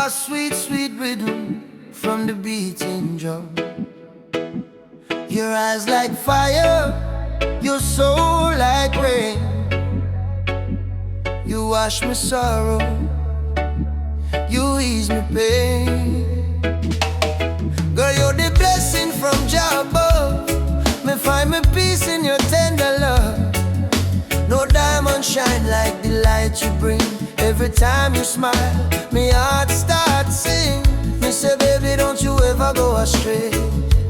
a sweet, sweet rhythm from the beating drum. Your eyes like fire, your soul like rain. You wash my sorrow, you ease my pain. Girl, you're the blessing from Jah above. Me find my peace in your tender love. No diamond shine like the light you bring. Every time you smile, me heart starts sing. Me say, baby, don't you ever go astray,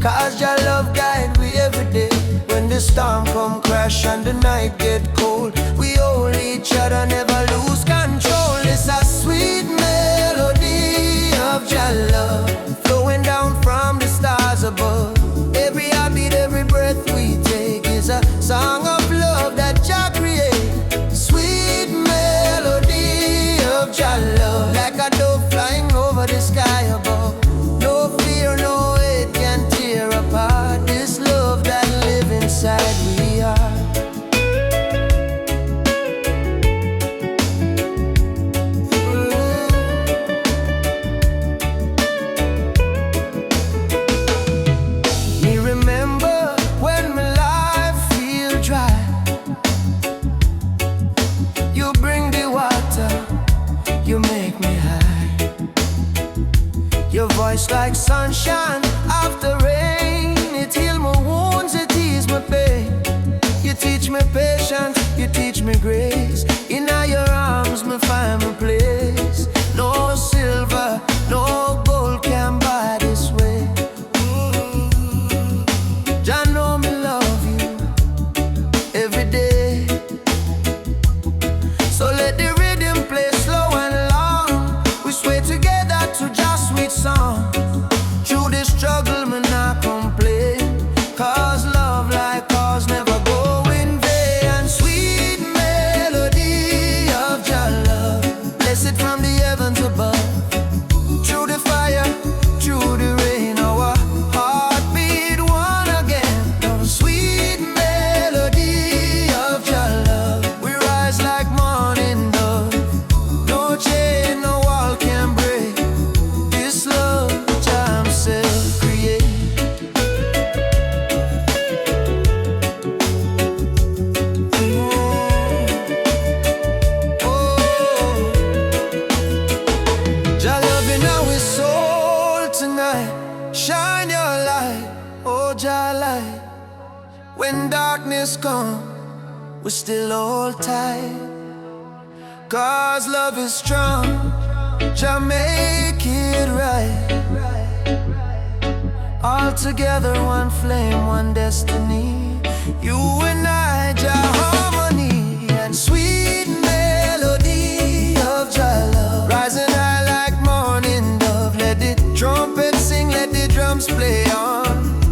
'cause your love guide we every day. When the storm come crash and the night get cold, we hold each other, never lose control. It's a sweet melody of your love, flowing down from the stars above. Every heartbeat, every breath we take is a song of love that Jah create. Sweet melody of your love, like a dove flying over the sky above. No fear, no hate can tear apart this love that live inside we are. Me remember when my life feel dry, you bring the water, you make me high. Your voice like sunshine after rain, it heal my wounds, it ease my pain. You teach me patience, you teach me grace. In your arms me find my place. No silver, no gold can buy this way. Jah know me love you every day. So let the rhythm play slow and long. We sway together to just sweet song. Through this struggle, me not complain, 'cause love like ours never go in vain. And sweet melody of your love, blessed from the heavens above. Through the fire, through the rain, our heartbeat one again. The sweet melody of your love, we rise like morning dove. No chain, no wall can break this love Jah himself create. Jah loving our soul tonight. Shine your light, oh Jah light. When darkness come, we still hold tight, 'cause love is strong. Jah make it right. All together, one flame, one destiny. You and I, Jah harmony. And sweet melody of Jah love, rising high like morning dove. Let the trumpet sing, let the drums play on,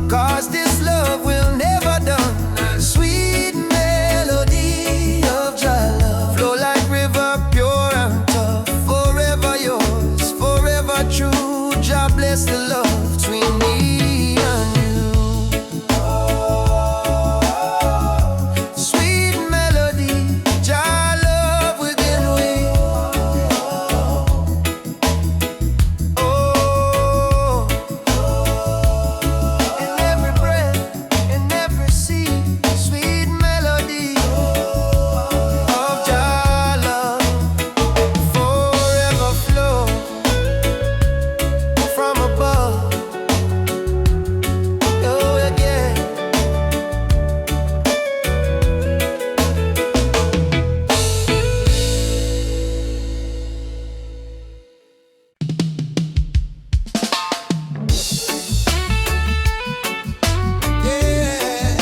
'cause this love will never done. And sweet melody of Jah love, flow like river, pure and tough. Forever yours, forever true. Jah bless the love between me and you. Sweet melody, Jah love within we. Oh, in every breath, in every seed, sweet melody of Jah love, forever flow from above. Oh yeah. Yeah.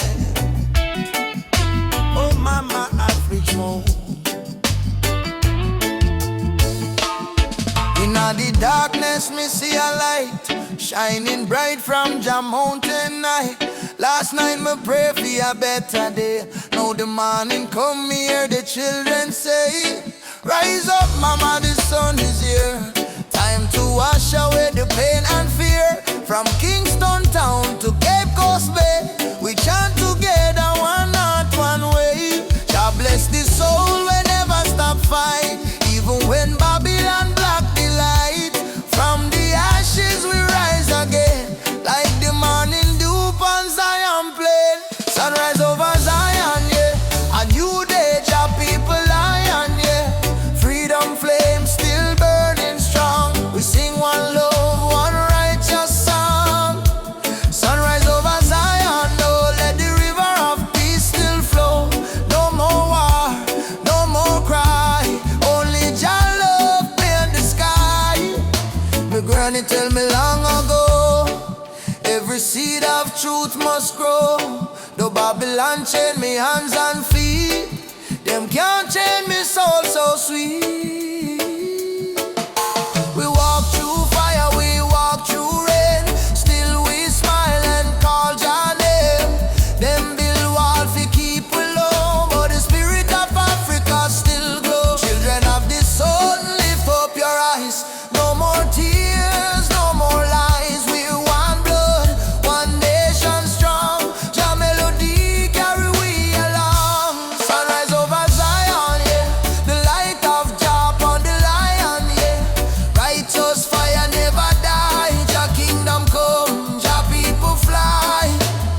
Oh mama, Africa more. In the darkness, me see a light shining bright from Jah mountain night. Last night me pray for a better day. Now the morning come, me hear the children say, rise up, mama, the sun is here. Time to wash away the pain and fear. From Kingston town to Cape Coast Bay, we chant together, one heart, one way. Jah bless the soul, we never stop fight. Even when Babylon block the light, tell me long ago, every seed of truth must grow. The Babylon chain me hands and feet, them can't chain me soul so sweet. We walk through fire, we walk through rain, still we smile and call your name. Them build wall fi keep we low, but the spirit of Africa still glow. Children of the sun, lift up your eyes. No more tears, no more lies. We're one blood, one nation strong. Your melody carry we along. Sunrise over Zion, yeah. The light of Jah upon the lion, yeah. Righteous fire never die. Jah kingdom come, Jah people fly.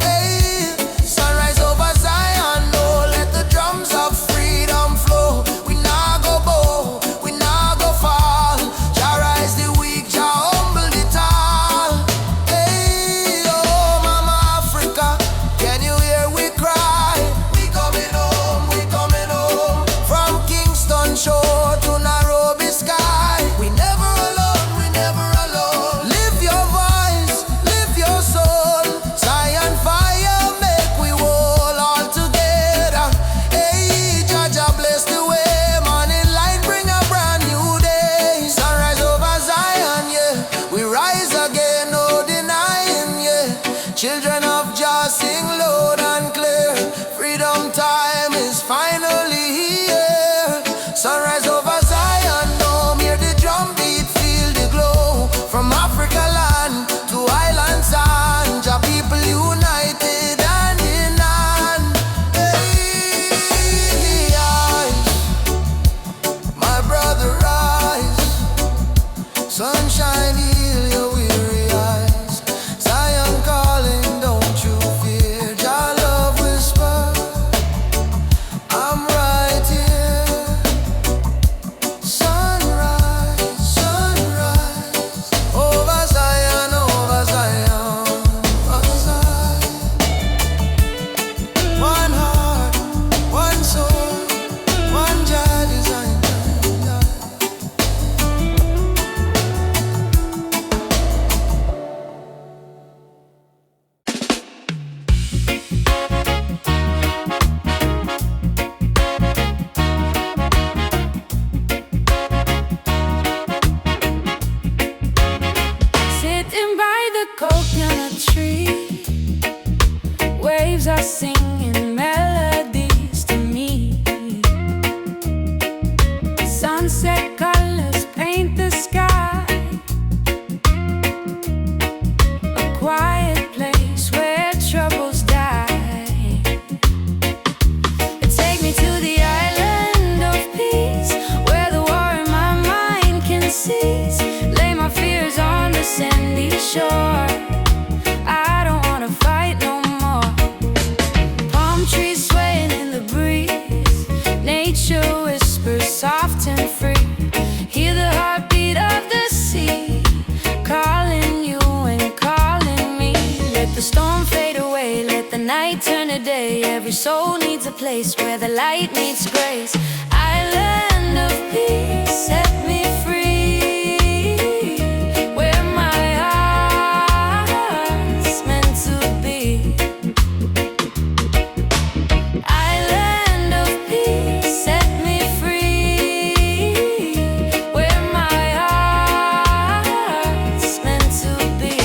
Hey, sunrise over Zion, no. Let the drums of freedom flow. We nah go bow, we nah go fall. Jah rise the weak, Jah humble the tall. Hey, oh Mama Africa, can you hear we cry? We coming home, we coming home. From Kingston shore to Nairobi sky. We never alone, we never alone. Lift your voice, lift your soul. Zion fire make we whole all together. Hey, Jah Jah bless the way. Morning light bring a brand new day. Sunrise over Zion, yeah. We rise again, no denying, yeah. Children of Jah sing loud and clear. Freedom time is finally here. Sunrise over Zion, no. Hear the drum beat, feel the glow. From Africa land to island sand, Jah people united hand in hand. Hey, eyes, my brother rise. Sunshine heal your weary eyes. Zion calling, don't you fear. Jah love whisper, I'm right here. Sunrise, sunrise, over Zion, over Zion, over Zion. One heart, one soul, one Jah design. Sitting by the coconut tree, waves are singing melodies to me. Sunset colors paint the sky, a quiet place where troubles die. Take me to the island of peace, where the war in my mind can cease. Lay my fears on the sandy shore. I don't wanna fight no more. Palm trees swaying in the breeze, nature whispers soft and free. Hear the heartbeat of the sea, calling you and calling me. Let the storm fade away, let the night turn to day. Every soul needs a place where the light meets grace. Island of peace, set me free, where my heart's meant to be. Island of peace, set me free, where my heart's meant to be.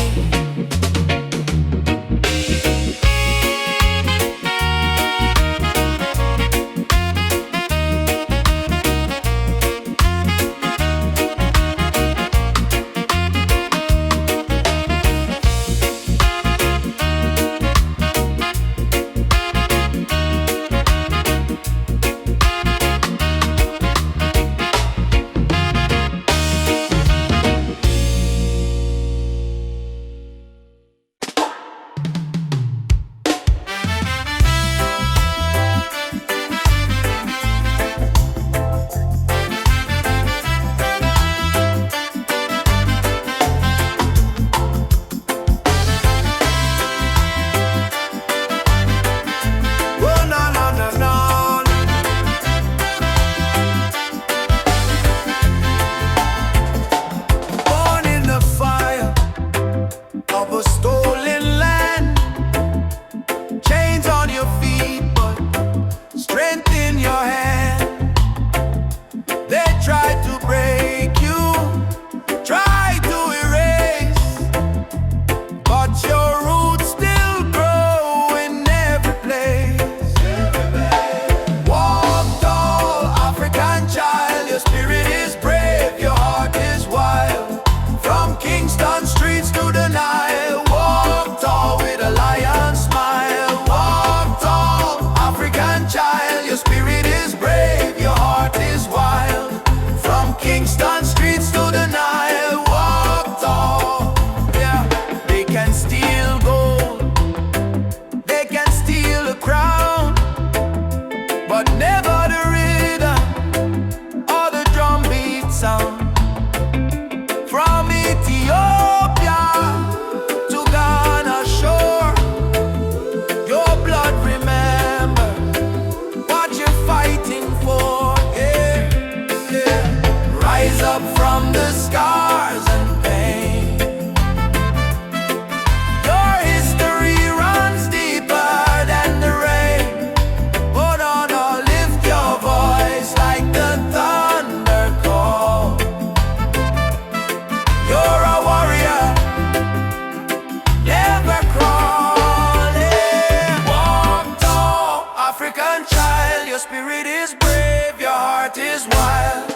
is wild.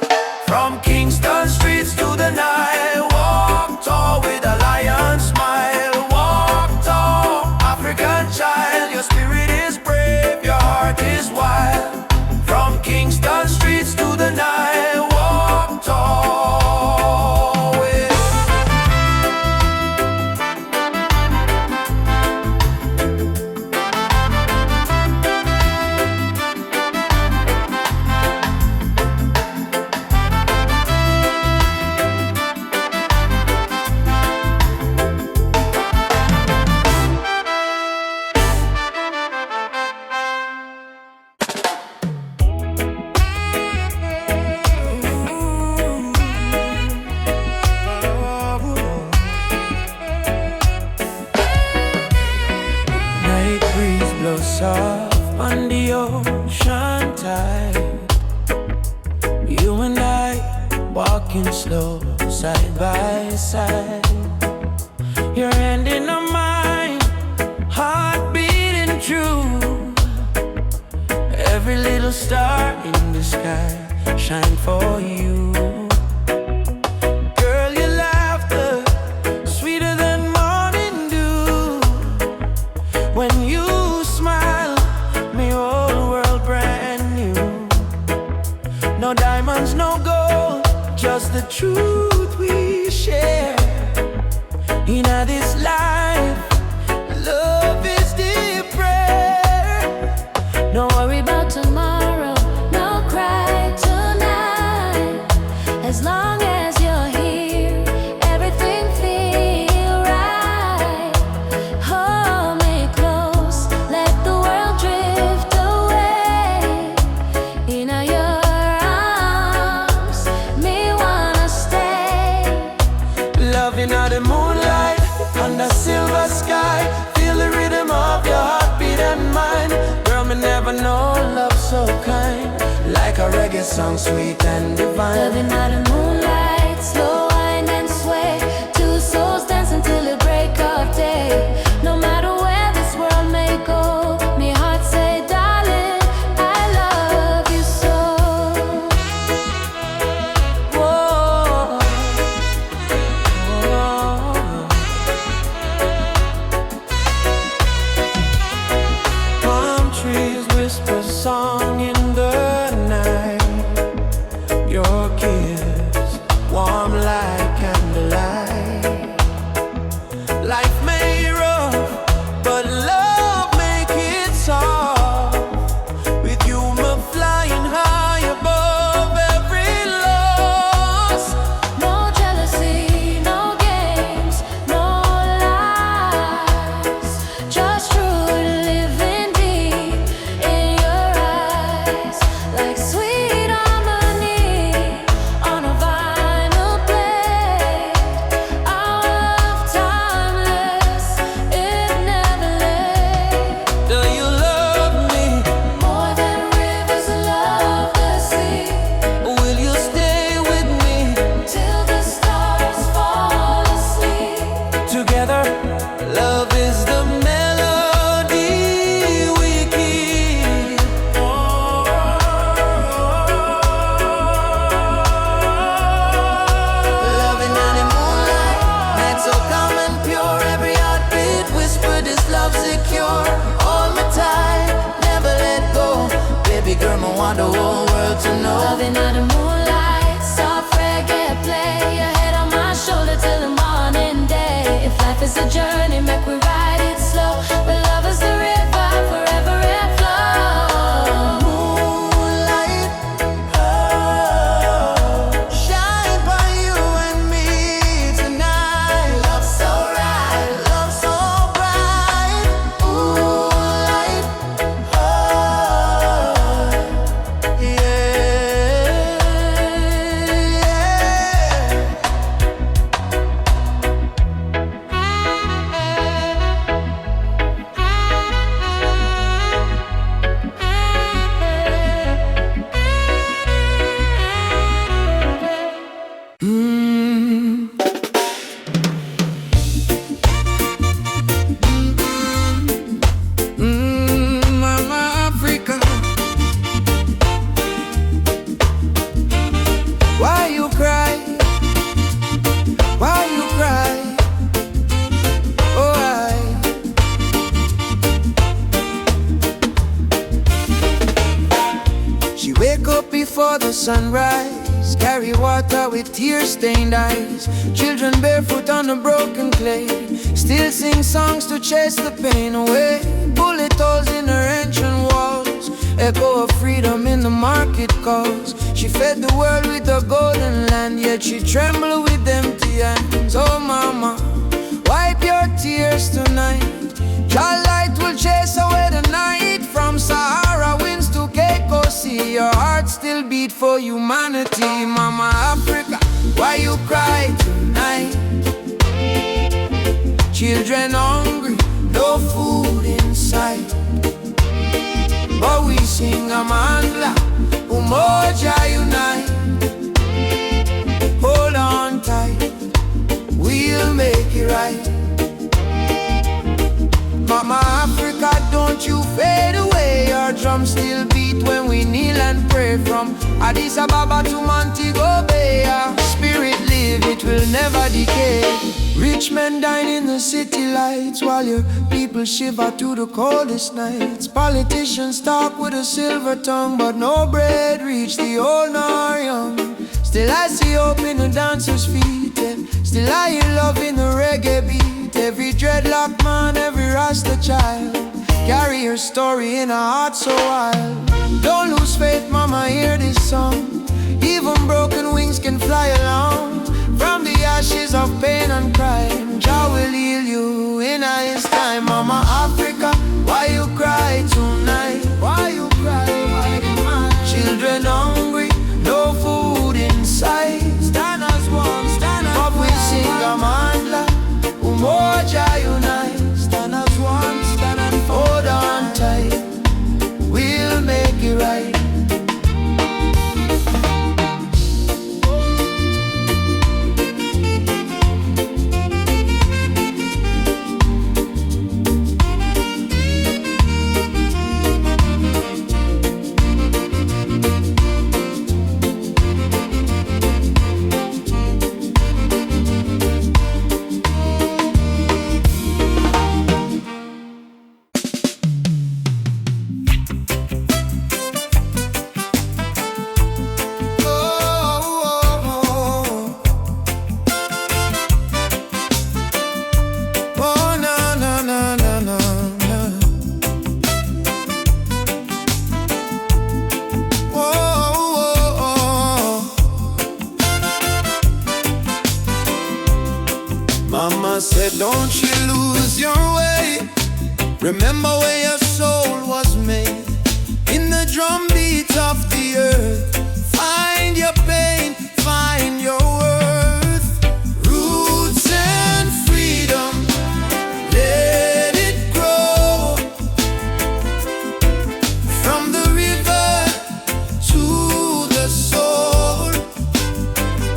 From Kingston streets to the Nile, walk tall with a lion smile. Walk tall, African child, your spirit is brave, your heart is wild. From Kingston streets to the Nile, walk tall with. Soft on the ocean tide, you and I walking slow side by side. Your hand in mine, heart beating true. Every little star in the sky shine for you. Girl, your laughter sweeter than morning dew. When you smile, me whole world brand new. No diamonds, no gold, just the truth we share. In this life, love is the prayer. No worry about tomorrow, no cry tonight. As long as you're here, everything feel right. Hold me close, let the world drift away. In your arms, me wanna stay. Loving out the moonlight, under silver sky. Feel the rhythm of your heartbeat and mine. Girl, me never know love so kind. Like a reggae song, sweet and divine. Loving out the moonlight, slow wind and sway. Two souls dance until the break of day. No matter where this world may go, me heart say, darling, I love you so. Whoa. Palm trees whisper song in the night. Your kiss, warm light. before the sunrise. Carry water with tear-stained eyes. Children barefoot on the broken clay. Still sing songs to chase the pain away. Bullet holes in her ancient walls. Echo of freedom in the market calls. She fed the world with the golden land, yet she trembled with empty hands. Oh mama, wipe your tears tonight. Your light will chase away the night. From Sahara winds to Cape Coast Sea, your heart still beat for humanity. Mama Africa, why you cry tonight? Children hungry, no food in sight. But we sing Amandla, Umoja unite. Hold on tight, we'll make it right. Mama Africa, don't you fade away. Our drums still beat when we kneel and pray. From Addis Ababa to Montego Bay, our spirit live, it will never decay. Rich men dine in the city lights, while your people shiver through the coldest nights. Politicians talk with a silver tongue, but no bread reach the old nor young. Still I see hope in the dancers' feet, and still I hear love in the reggae beat. Every dreadlock man, every Rasta child, carry her story in a heart so wild. Don't lose faith, mama, hear this song. Even broken wings can fly along. From the ashes of pain and crime, Jah will heal you in His time. Mama Africa, why you cry tonight? Why you cry? Why you cry? Children hungry, no food in sight. Stand as one, stand as one. But we sing Amandla, Umoja unite. Stand as one, stand and hold on tight. We'll make it right. Mama said, don't you lose your way. Remember where your soul was made. In the drum beat of the earth. Find your pain, find your worth. Roots and freedom, let it grow. From the river to the soul.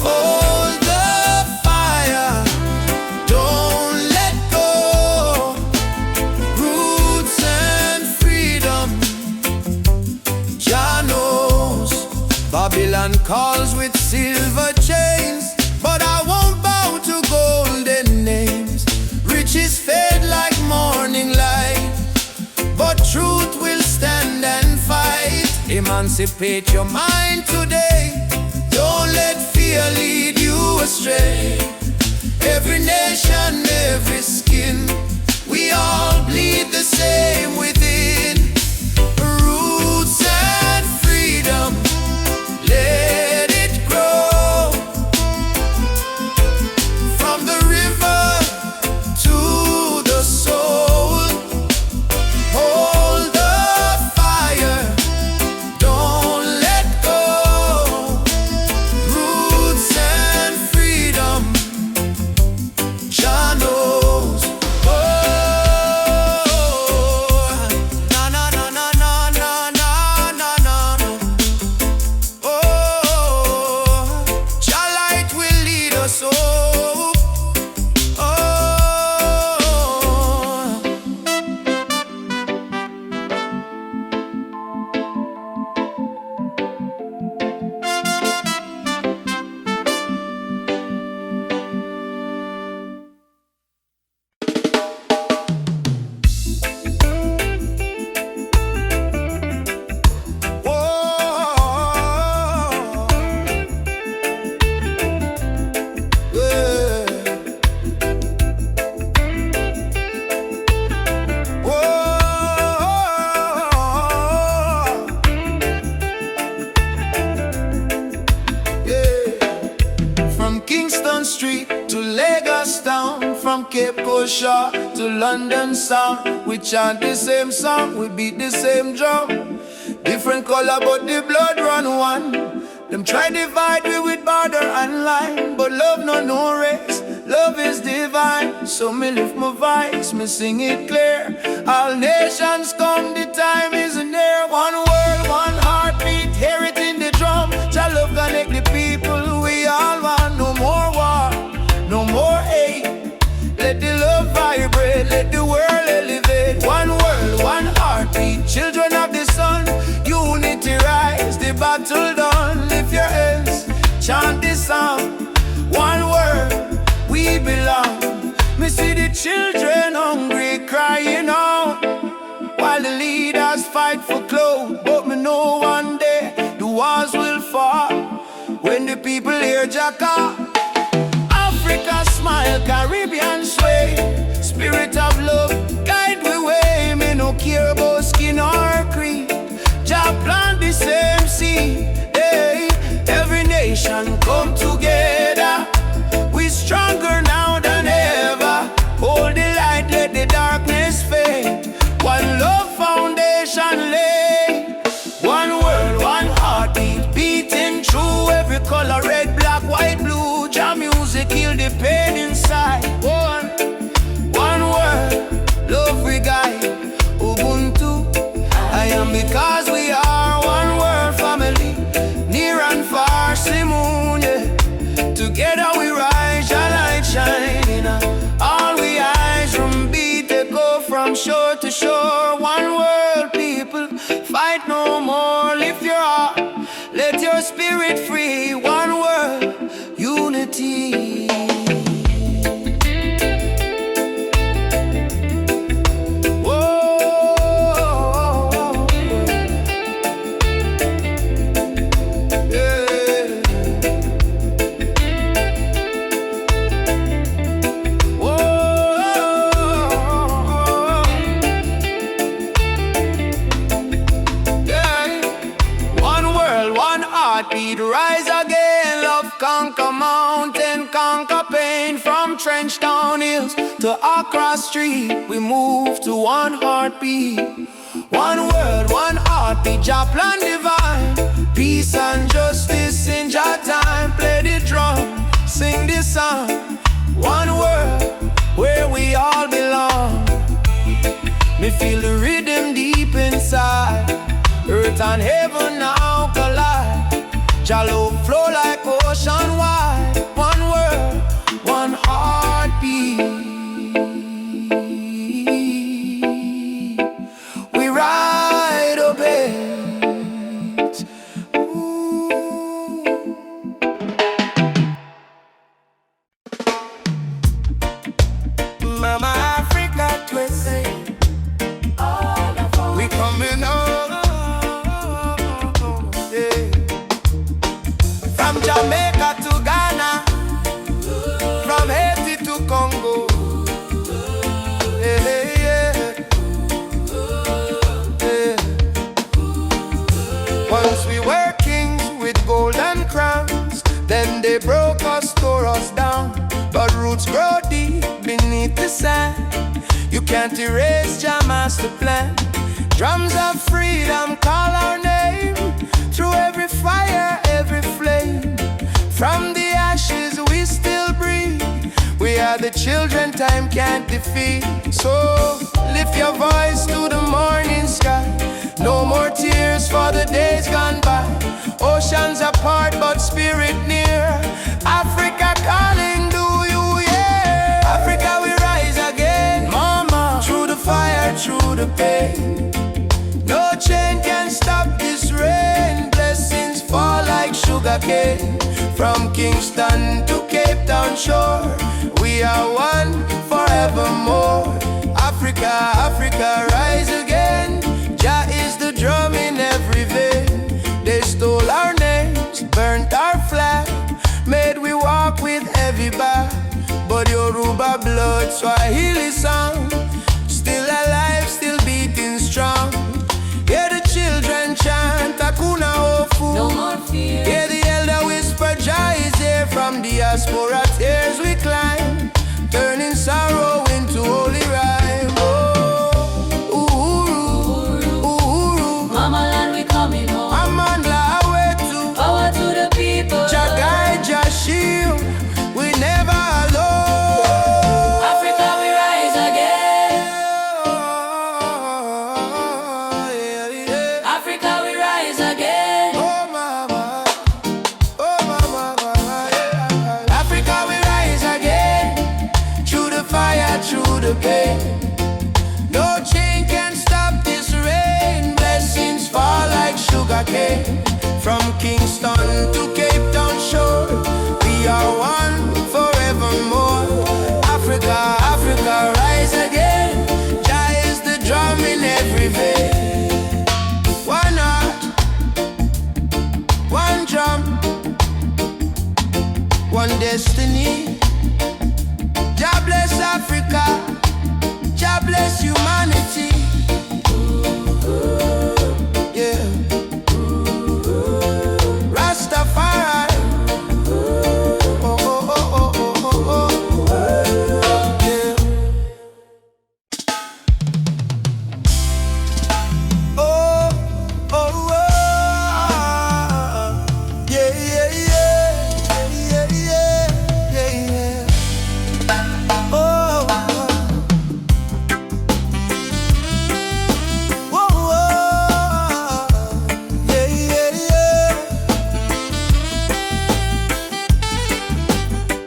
Hold the fire, don't let go. Roots and freedom, Jah knows. Babylon calls with silver chains, but I won't bow to golden names. Riches fade like morning light, but truth will stand and fight. Emancipate your mind today. Don't let fear lead you astray. Every nation, every skin, we all bleed the same within. Roots and freedom, let it grow. From the river to the soul. Hold the fire, don't let go. Roots and freedom, Jah knows. Oh, Cape Coast to London sound. We chant the same song, we beat the same drum. Different color but the blood run one. Them try divide we with border and line, but love no race, love is divine. So me lift my voice, me sing it clear. All nations come, the time is near. One world, one heartbeat, hear it in the drum. Jah love connect the people, we all want. No more war, no more hate. Let the love vibrate, let the world elevate. One world, one heartbeat, children of the sun. Unity rise, the battle done. Lift your hands, chant this song. One word, we belong. Me see the children hungry, crying out, while the leaders fight for clothes. But me know one day the walls will fall when the people hear Jacka. Africa smile, Caribbean sway. Spirit of love, guide we way. Me no care about skin or creed. Jah plant the same seed. Hey, every nation come together. We stronger now than ever. Hold the light, let the darkness fade. One love foundation lay. One world, one heartbeat, beating through every color, red, black, white, blue. Jah music heal the pain inside. One word, love we guide. Ubuntu, I am because we are one world family, near and far, Simone, yeah. Together we rise, your light shining. All we eyes from beat, they go from shore to shore. One world, people, fight no more. Lift your heart, let your spirit free. One world, unity. Rise again, love conquer mountain, conquer pain. From Trench Town Hills to Accra Street, we move to one heartbeat. One word, one heartbeat, Jah plan divine. Peace and justice in Jah time. Play the drum, sing the song. One word, where we all belong. Me feel the rhythm deep inside. Earth and heaven now collide. Jah love flow like ocean wide. One word, one heartbeat. We ride a bit. Mama Africa twisted. We coming home. From Jamaica to Ghana, from Haiti to Congo. Yeah, yeah, yeah. Once we were kings with golden crowns, then they broke us, tore us down. But roots grow deep beneath the sand. You can't erase Jah master plan. Drums of freedom call our name. Through every fire, every flame. From the ashes we still breathe. We are the children time can't defeat. So lift your voice to the morning sky. No more tears for the days gone by. Oceans apart but spirit near. Africa calling, do you hear? Africa we rise again, mama. Through the fire, through the pain. No chain can stop this rain. Blessings fall like sugar cane. From Kingston to Cape Town shore, we are one forevermore. Africa, Africa, rise again. Jah is the drum in every vein. They stole our names, burnt our flag, made we walk with heavy back. But Yoruba blood, Swahili song, still alive, still beating strong. Hear the children chant, Hakuna Hofu. No more fear. Hear the elder whisper, Jah is here. From diaspora tears we climb, turning sorrow one destiny. God bless Africa, God bless humanity. Yeah, Rastafari. Oh, oh, oh, oh, oh, oh. Yeah. Oh, oh, oh. Yeah, yeah, yeah, yeah, yeah, yeah, yeah. Oh, whoa, whoa. Yeah, yeah, yeah.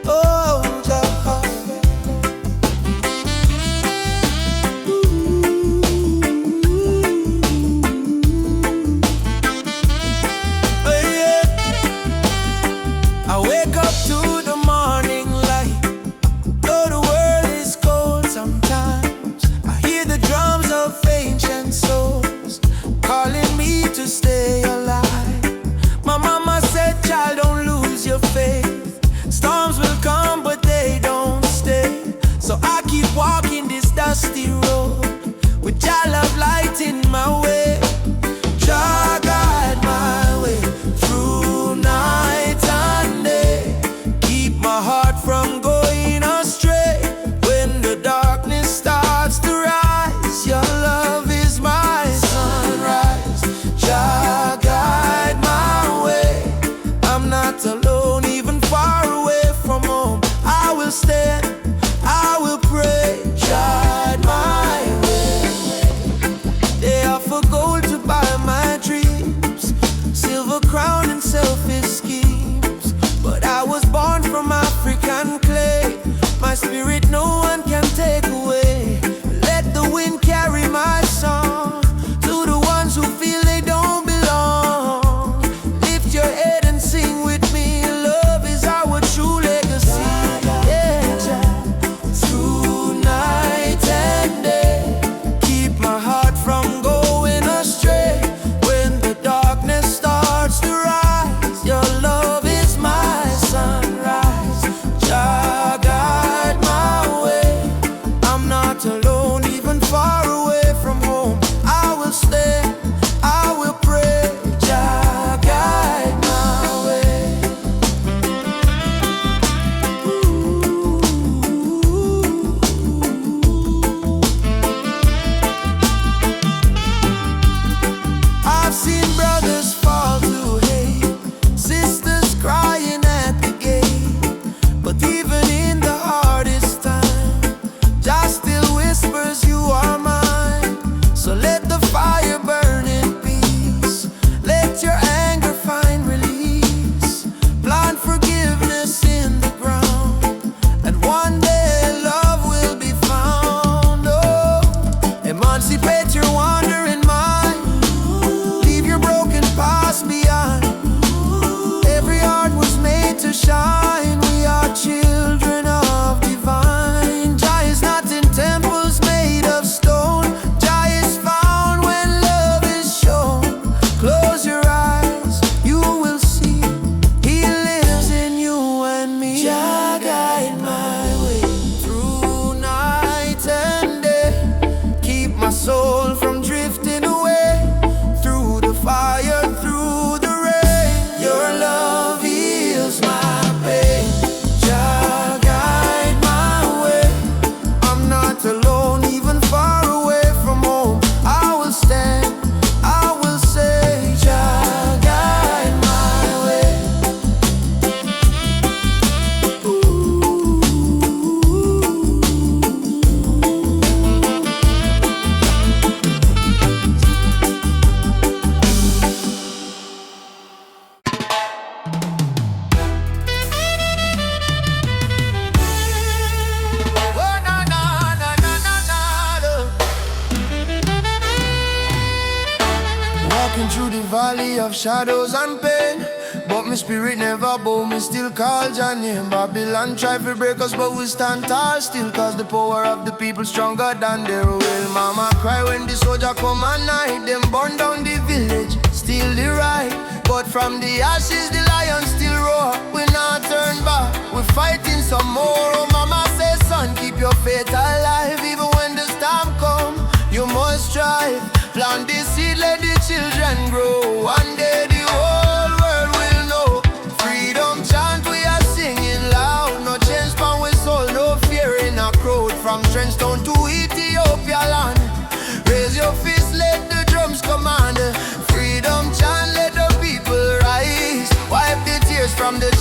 Oh, Jah. Oh, yeah. I wake up to the morning light. Though the world is cold sometimes, I hear the drums of ancient souls calling me to stay alive. My mama said, child, don't lose your faith. Storms will come, but they don't stay. So I keep walking this dusty road with Jah love light in my way. Jah guide my way through night and day. Keep my heart from going astray. When the darkness starts to rise, your love is my sunrise. Jah guide my way. I'm not alone, even far away from home. I will stand, I will pray. Guide my way. They offer gold to buy my dreams, silver crown and selfish schemes. But I was born from African clay. My spirit no one can take away. Let the wind carry my song to the ones who feel they don't belong. Lift your head and sing with me. Love is our true legacy. Yeah, through night and day. Keep my heart from going astray. When the darkness starts to rise, your love is my sunrise. Jah guide my way. I'm not alone, even far away from home. I will stand, I will pray. Jah guide my way. I've seen brothers fall to hate, sisters crying at the gate. But even in the hardest time, Jah still whispers you are mine. So let the fire burn in peace. Let your anger find release. Plant forgiveness in the ground, and one day love will be found. Oh, emancipate your wandering mind. Leave your broken past behind. Every heart was made to shine. We are children of divine. Jah is not in temples made of stone. Jah is found when love is shown. Close your eyes, you will see He lives in you and me. Jah guide my way through night and day. Keep my soul from drifting away. Through the fire, through the rain, your love heals my pain. Jah guide my way. I'm not alone, even far away from home. I will stand, I will say, Jah guide my way. Oh, na, na, na, na, na, na. Walking through the valley of shadows and pain, but my spirit never bow, me still call Jah name. Babylon try to break us, but we stand tall still. Cause the power of the people stronger than their will. Mama cry when the SOJA come at night. Them burn down the village, steal the right. But from the ashes the lion still roar. We not turn back.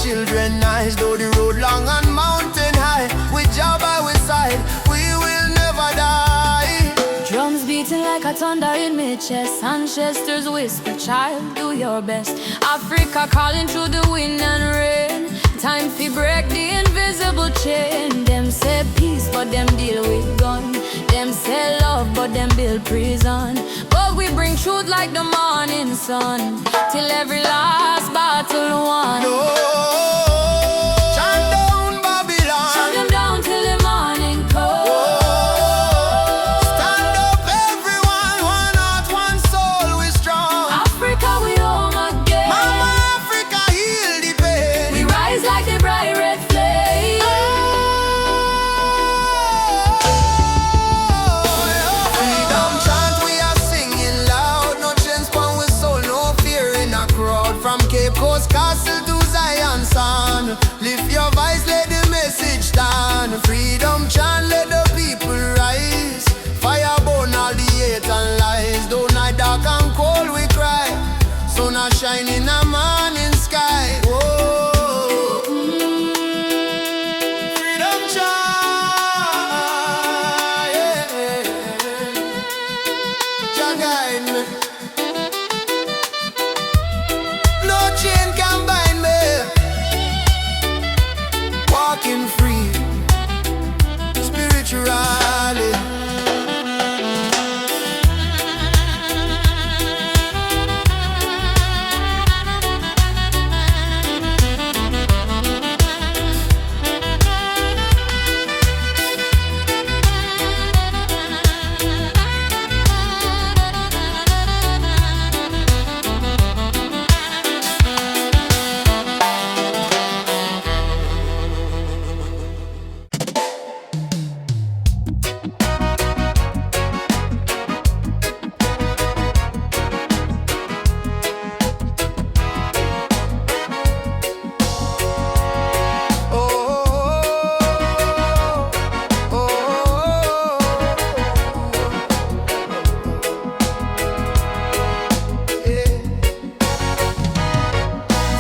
children eyes. Though the road long and mountain high, with Jah by our side, we will never die. Drums beating like a thunder in my chest, ancestors whisper, child, do your best. Africa calling through the wind and rain, time fi break the invisible chain. Them say peace, but them deal with gun. Them say love, but them build prison. But we bring truth like the morning sun, till every last battle won. No. Chant down Babylon. Chant them down till the morning comes. Stand up everyone, one heart, one soul, we strong. Africa, we home again. Mama Africa, heal the pain. We rise like the bright red flame. Freedom chant, we are singing loud. No chains upon we soul, no fear in a crowd. From Cape Coast Castle to Zion Sound, lift your voice, let the message stand. Freedom chant, let the people rise. Fire burn all the hate and lies. Though night dark and cold we cry, sun a shine in the morning sky. Whoa. Freedom chant, yeah. Jah guide me. No chain can bind me. Walking free, spiritually.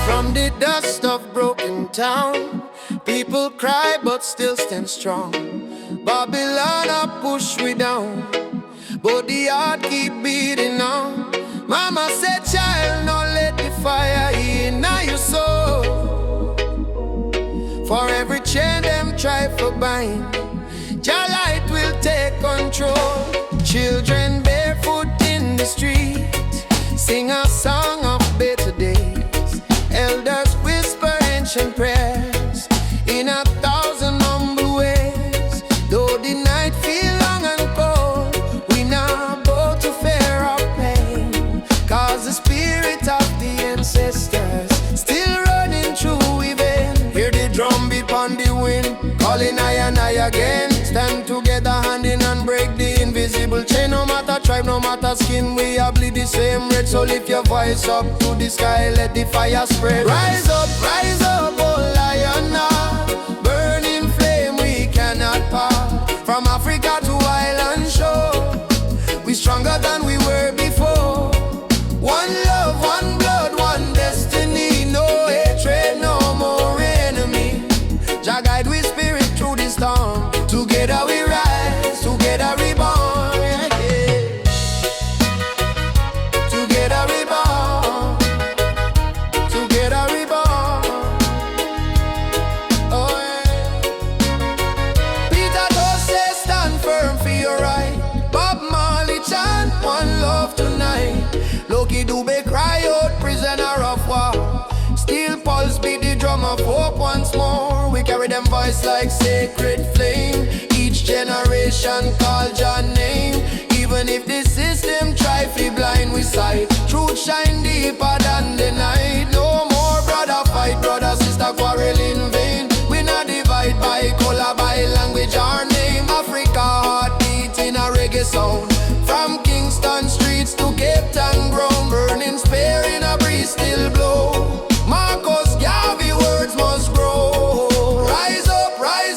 From the dust of broken town, people cry but still stand strong. Babylon a push we down, but the heart keep beating on. Mama said, child, no let the fire in your soul. For every chain them try for bind, Jah light will take control. Children barefoot in the street, sing a song of better days. Elders whisper ancient prayers in 1,000 humble ways. Though the night feel long and cold, we not bow to fear or pain, cause the spirit of the ancestors still running through we veins. Hear the drum beat on the wind, calling I and I again. Stand together hand in hand, break the invisible chain. No matter tribe, no matter skin, we all bleed the same red. So lift your voice up to the sky, let the fire spread. Rise up, oh lion now. Burning flame we cannot part. From Africa to island shore, we stronger than we were before. One love, one blood, one destiny. No hatred, no more enemy. Jah guide we spirit through the storm. Together we rise, together we born, yeah. Together we born, together we born. Oh yeah. Peter Tosh say stand firm for your right. Bob Marley chant one love tonight. Loki Dube cry out, prisoner of war. Steel pulse beat the drum of hope once more. We carry them voice like sacred flame. Each generation call Jah name. Even if the system try fi blind we sight, truth shine deeper than the night. No more brother fight, brother sister quarrel in vain. We not divide by color, by language or name. Africa heartbeat in a reggae sound. From Kingston streets to Cape Town ground, burning spear in a breeze still blow. Marcus Garvey words must grow. Rise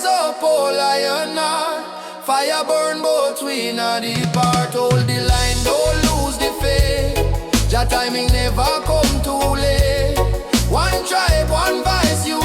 up, oh lion heart. Fire burn both we not depart. Hold the line, don't lose the faith. Jah timing never come too late. One tribe, one voice, you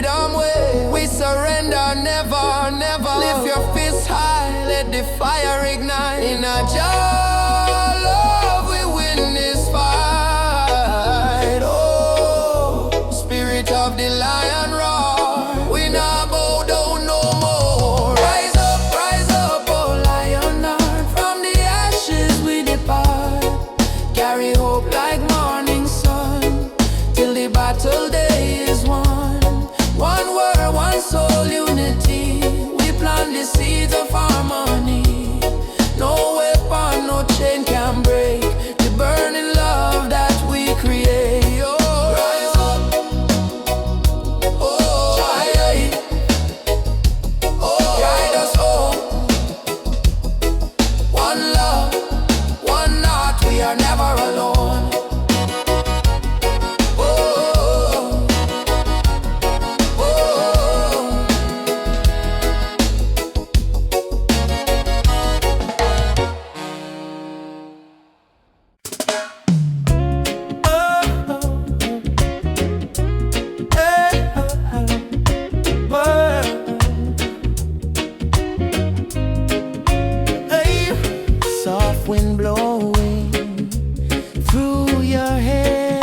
freedom way. We surrender, never, never. Lift your fists high, let the fire ignite. In a jar love, we win this fight. Oh, spirit of the lion roar. We not bow down no more. Rise up, oh lion heart. From the ashes we depart. Carry hope like morning sun, till the battle day is won. One word, one soul, unity. We plant the seeds of harmony. No weapon, no chain can break the burning love that we create. Oh, rise up, oh, aye, oh, guide us home. One love, one heart, we are never alone. Wind blowing through your hair,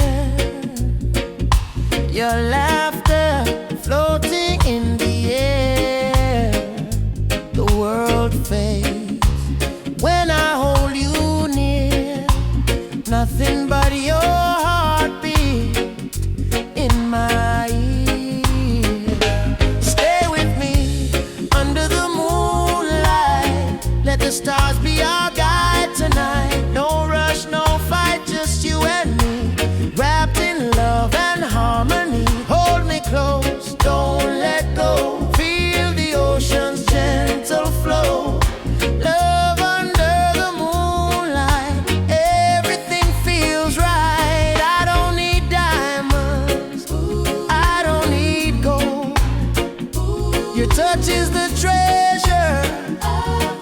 your laughter floating in the air. The world fades when I hold you near. Nothing but your heartbeat in my ear. Stay with me under the moonlight. Let the stars be our guide tonight. No rush, no fight, just you and me, wrapped in love and harmony. Hold me close, don't let go. Feel the ocean's gentle flow. Love under the moonlight, everything feels right. I don't need diamonds, I don't need gold. Your touch is the treasure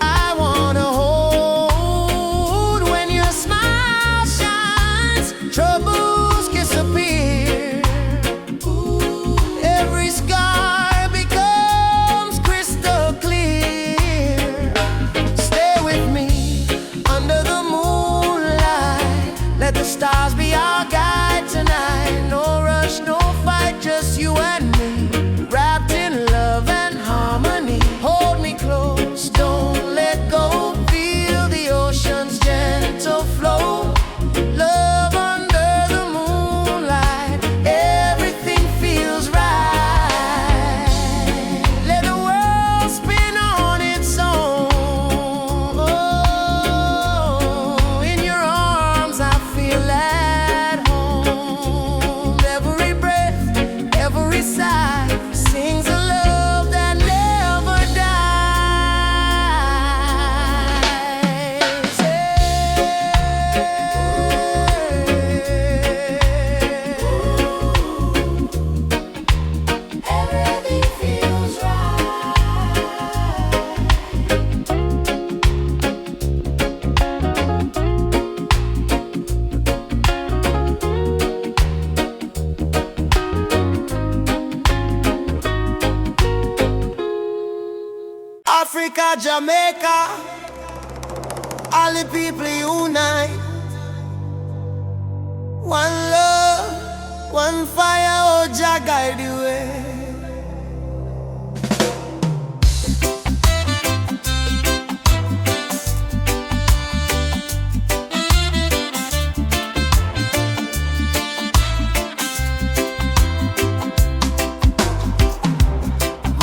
I wanna hold. When your smile shines, troubles disappear. Every scar becomes crystal clear. Stay with me under the moonlight. Let the stars be our guide tonight. No rush, no fight, just you and me, wrapped in love and harmony. Hold me close, don't let go. Feel the ocean's gentle flow. Love under the moonlight, everything feels right. Let the world spin on its own. Oh, in your arms I feel at home. Every breath, every sigh sings a love that never dies. Everything feels right. Africa, Jamaica, all the people unite. One love, one fire, oh Jah guide the way.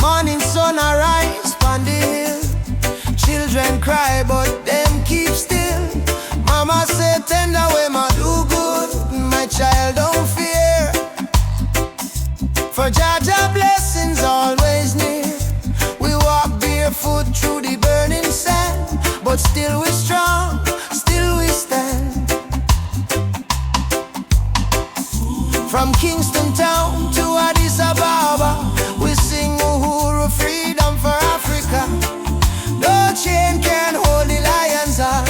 Morning sun arise on the hill. Children cry but them keep still. Mama say tender way ma do good. My child don't fear, for Jah Jah blessings always near. We walk barefoot through the burning sand, but still we strong, still we stand. From Kingston town to Addis Ababa, we sing Uhuru, freedom for Africa. No chain can hold the lion's heart.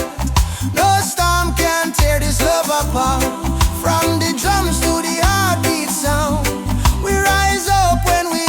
No storm can tear this love apart. From the drums to the heartbeat sound, we rise up when we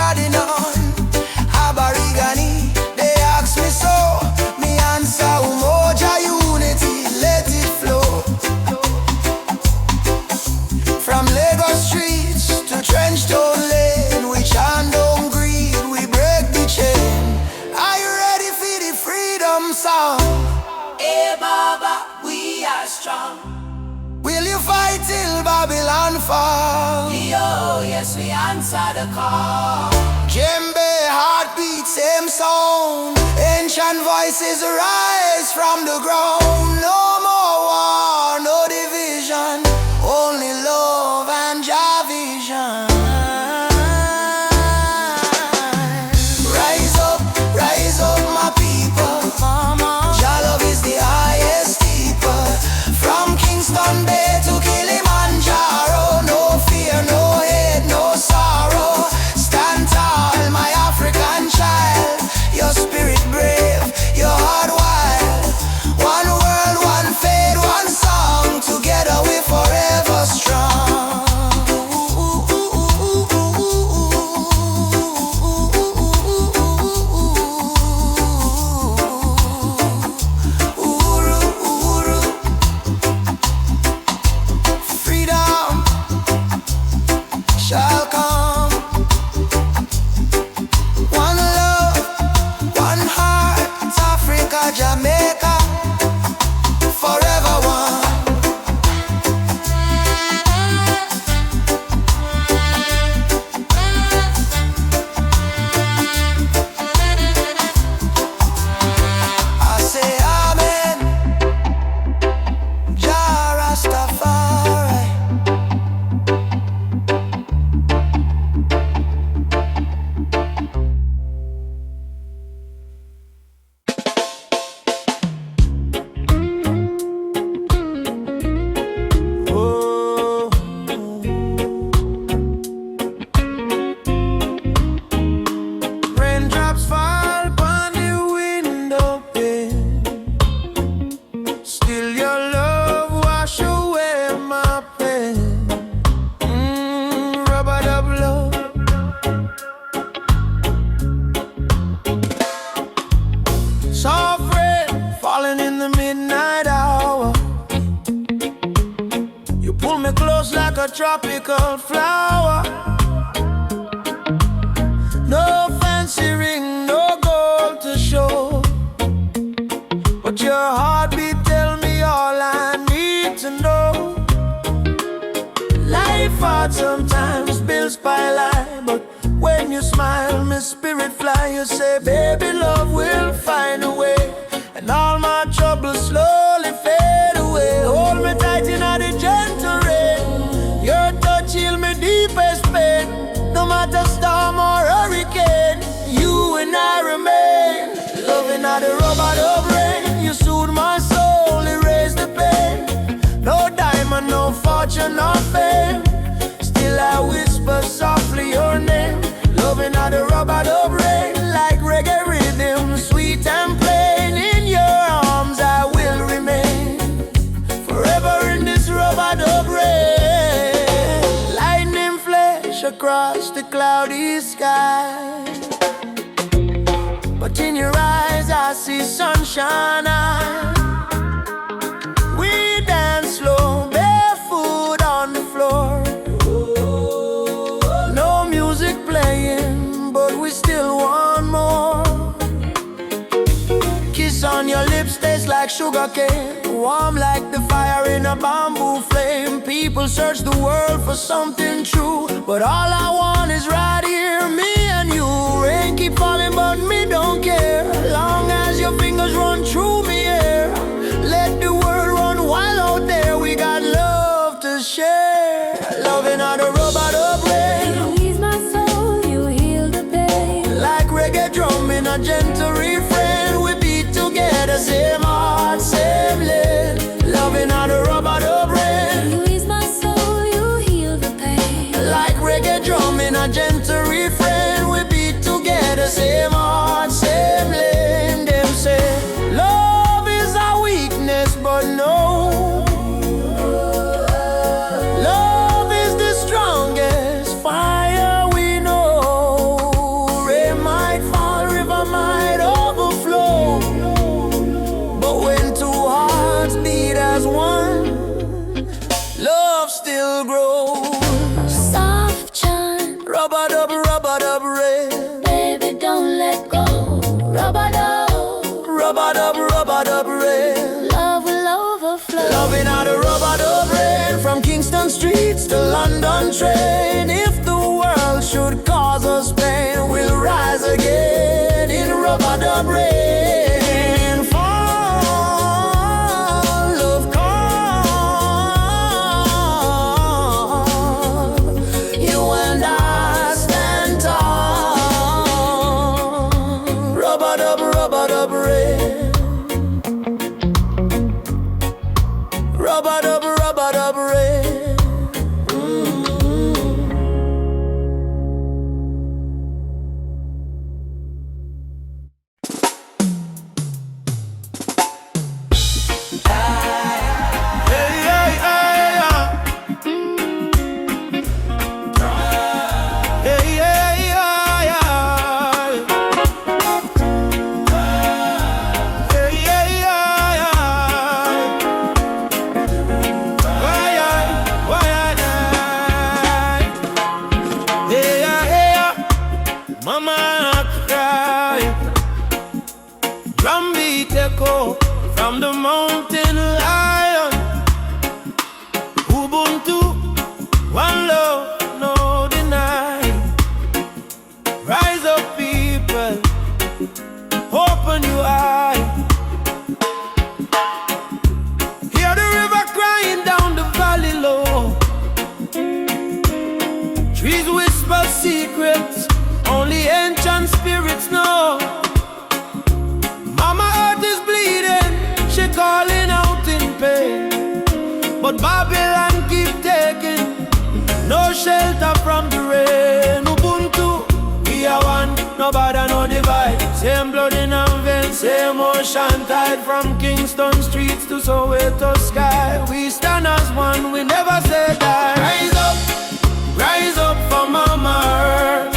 body none. Aborigine, they ask me so. Me answer, umoja unity, let it flow. From Lagos streets to Trenchtown Lane, we chant on greed, we break the chain. Are you ready for the freedom song? Hey Baba, we are strong. Will you fight till Babylon fall? Yo, yes, we answer the call. Djembe, heartbeat, same sound. Ancient voices rise from the ground. No more war, no division, only love and Jah vision. Rise up, my people. Jah love is the highest steeple. From Kingston Bay to Kilimanjaro, no fear, no hate, no sorrow. Stand tall, my African child. Your spirit brave, your heart wild. One world, one faith, one song. Together we forever strong. Freedom shall come. One love, one heart, Africa, Jamaica, forever one. I say amen, Jah Rastafari. Oh, raindrops fall upon the window pane. Still your love wash away my pain. Rubber dub love. Soft rain falling in the midnight hour. You pull me close like a tropical flower. No fancy ring, no gold to show, but your heartbeat tell me all I need to know. Life hard sometimes, bills pile high, but when you smile, my spirit fly. You say, baby, love will find a way, and all my troubles slowly fade away. Hold me tight in the gentle rain. Your touch heal me deepest pain. No matter storm or hurricane, you and I remain. Loving at the rubber of rain. You soothe my soul, erase the pain. No diamond, no fortune, no fame. Still I whisper softly your name. Loving at the rubber of rain. Like reggae rhythm, sweet and plain. In your arms I will remain, forever in this rubber of rain. Lightning flash across the cloudy sky, but in your eyes I see sunshine. We dance slow, barefoot on the floor. No music playing, but we still want more. Kiss on your lips tastes like sugar cane, warm like the fire in a bamboo flame. People search the world for something true, but all I want is right here, me and you. Rain keep falling, but me don't care, long as your fingers run through me here. Let the world run wild out there. We got love to share. Loving on the robot of rain. You ease my soul, you heal the pain. Like reggae drum in a gentle refrain. We beat together, same heart, same lane. Loving on the robot of rain. You ease my soul, you heal the pain. Like reggae drum in a gentle refrain. We beat together, same heart, same lane. Them say love is a weakness, but no, love is the strongest fire we know. rub-a-dub, rain. Baby, don't let go. Rub-a-dub, Rub-a-dub, rain. love will overflow. Loving how the rub-a-dub rain from Kingston streets to London train. If the world should cause us pain, we'll rise again in rub-a-dub rain. Fall of calm, you and I stand tall. Rub-a-dub rain. Rub-a-dub rain. Mama cry, drum beat echo from the mountain lion. Ubuntu, one love, no deny. Rise up, people, open your eye. Hear the river crying down the valley low. Trees whisper secrets only ancient spirits know. Mama earth is bleeding, she calling out in pain. But Babylon keep taking no shelter from the rain. Ubuntu, we are one, nobody no divide. Same blood in our veins, same ocean tide. From Kingston streets to Soweto sky, we stand as one, we never say die. Rise up for Mama Earth.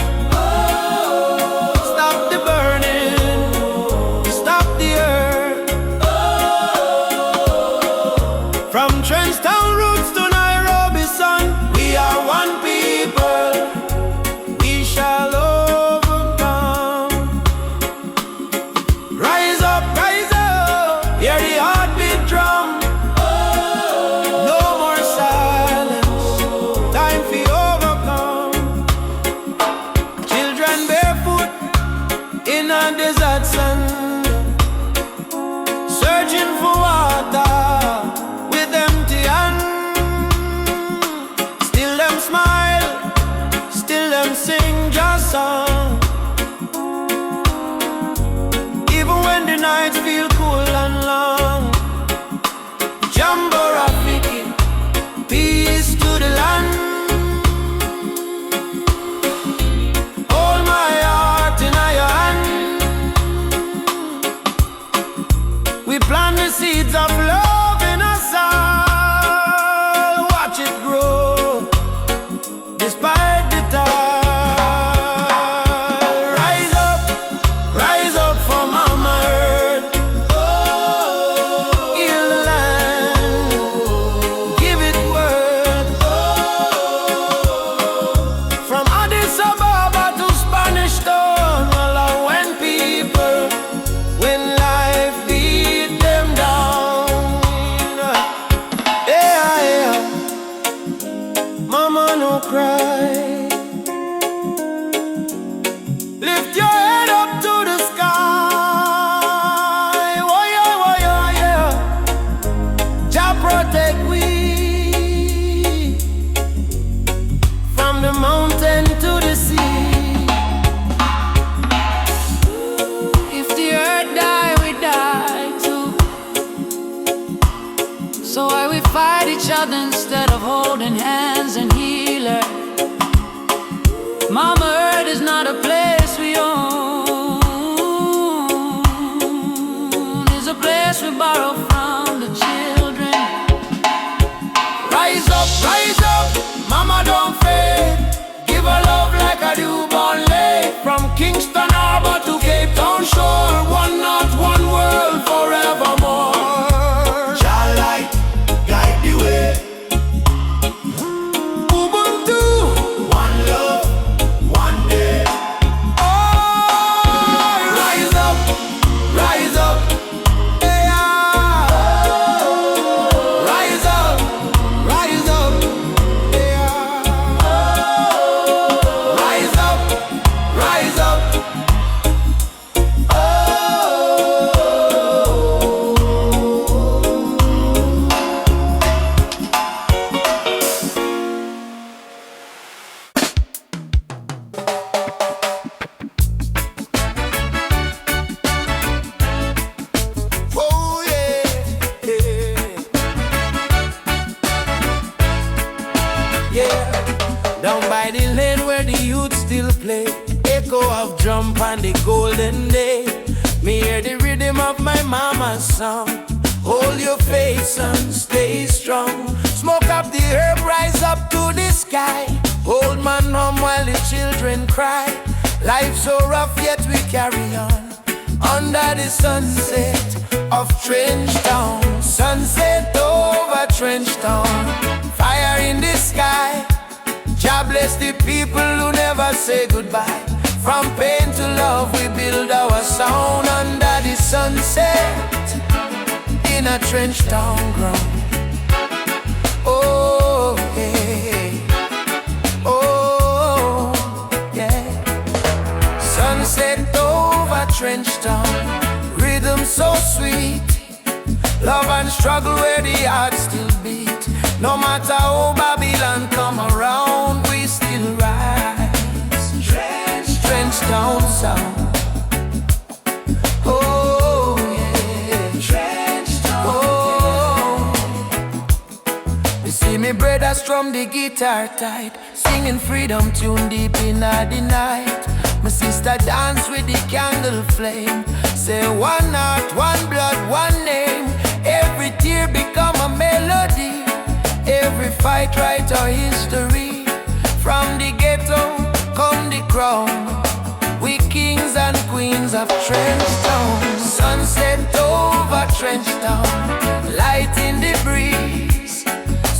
Stop the burning, stop the earth. From Trenchtown roots to Nairobi sun, we are one people, we shall overcome. Rise up, hear the heartbeat drum. No more silence, time for overcome. Children barefoot in a desert sand, searching for water with empty hands. Still them smile, still them sing just song. Even when the nights feel cool and long. Jambo Rafiki, peace to the land. Hold my heart in your hand. We plant the seeds of love in us all. Watch it grow, despite the tide. Rise up for Mama Earth. Heal the land, give it worth. From Addis Ababa to Spanish Town, all are when people, when life beat them down. Yeah. Mama no cry. Lift your head up to the sky. Oh yeah. Jah protect we from the mountain to the sea. If the earth die, we die too. So why we fight each other instead of holding hands and heal her? Mama Earth is not a place we own. It's a place we borrow from the children. Rise up, Mama don't fade. Give her love like a newborn lay. From Kingston Harbor to Cape Town shore, one not one world forevermore. Shall light guide the way. Ubuntu, one love, the youth still play. Echo of drum on the golden day. Me hear the rhythm of my mama's song. Hold your faith, son, stay strong. Smoke up the herb, rise up to the sky. Old man home while the children cry. Life so rough yet we carry on. Under the sunset of Trench Town. Sunset over Trench Town. Fire in the sky. God bless the people who never say goodbye. From pain to love we build our sound. Under the sunset in a Trench Town ground. Oh, hey. Oh, yeah. Sunset over Trench Town. Rhythm so sweet. Love and struggle where the heart still beat. No matter how Babylon come around, we still rise. Trench Town sound. Oh yeah. Trench Town. Oh. You see me brothers strum the guitar tight, singing freedom tune deep in the night. My sister dance with the candle flame. Say one heart, one blood, one name. Every tear become a melody. Every fight write our history. From the ghetto come the crown. We kings and queens of Trench Town. Sunset over Trench Town. Light in the breeze.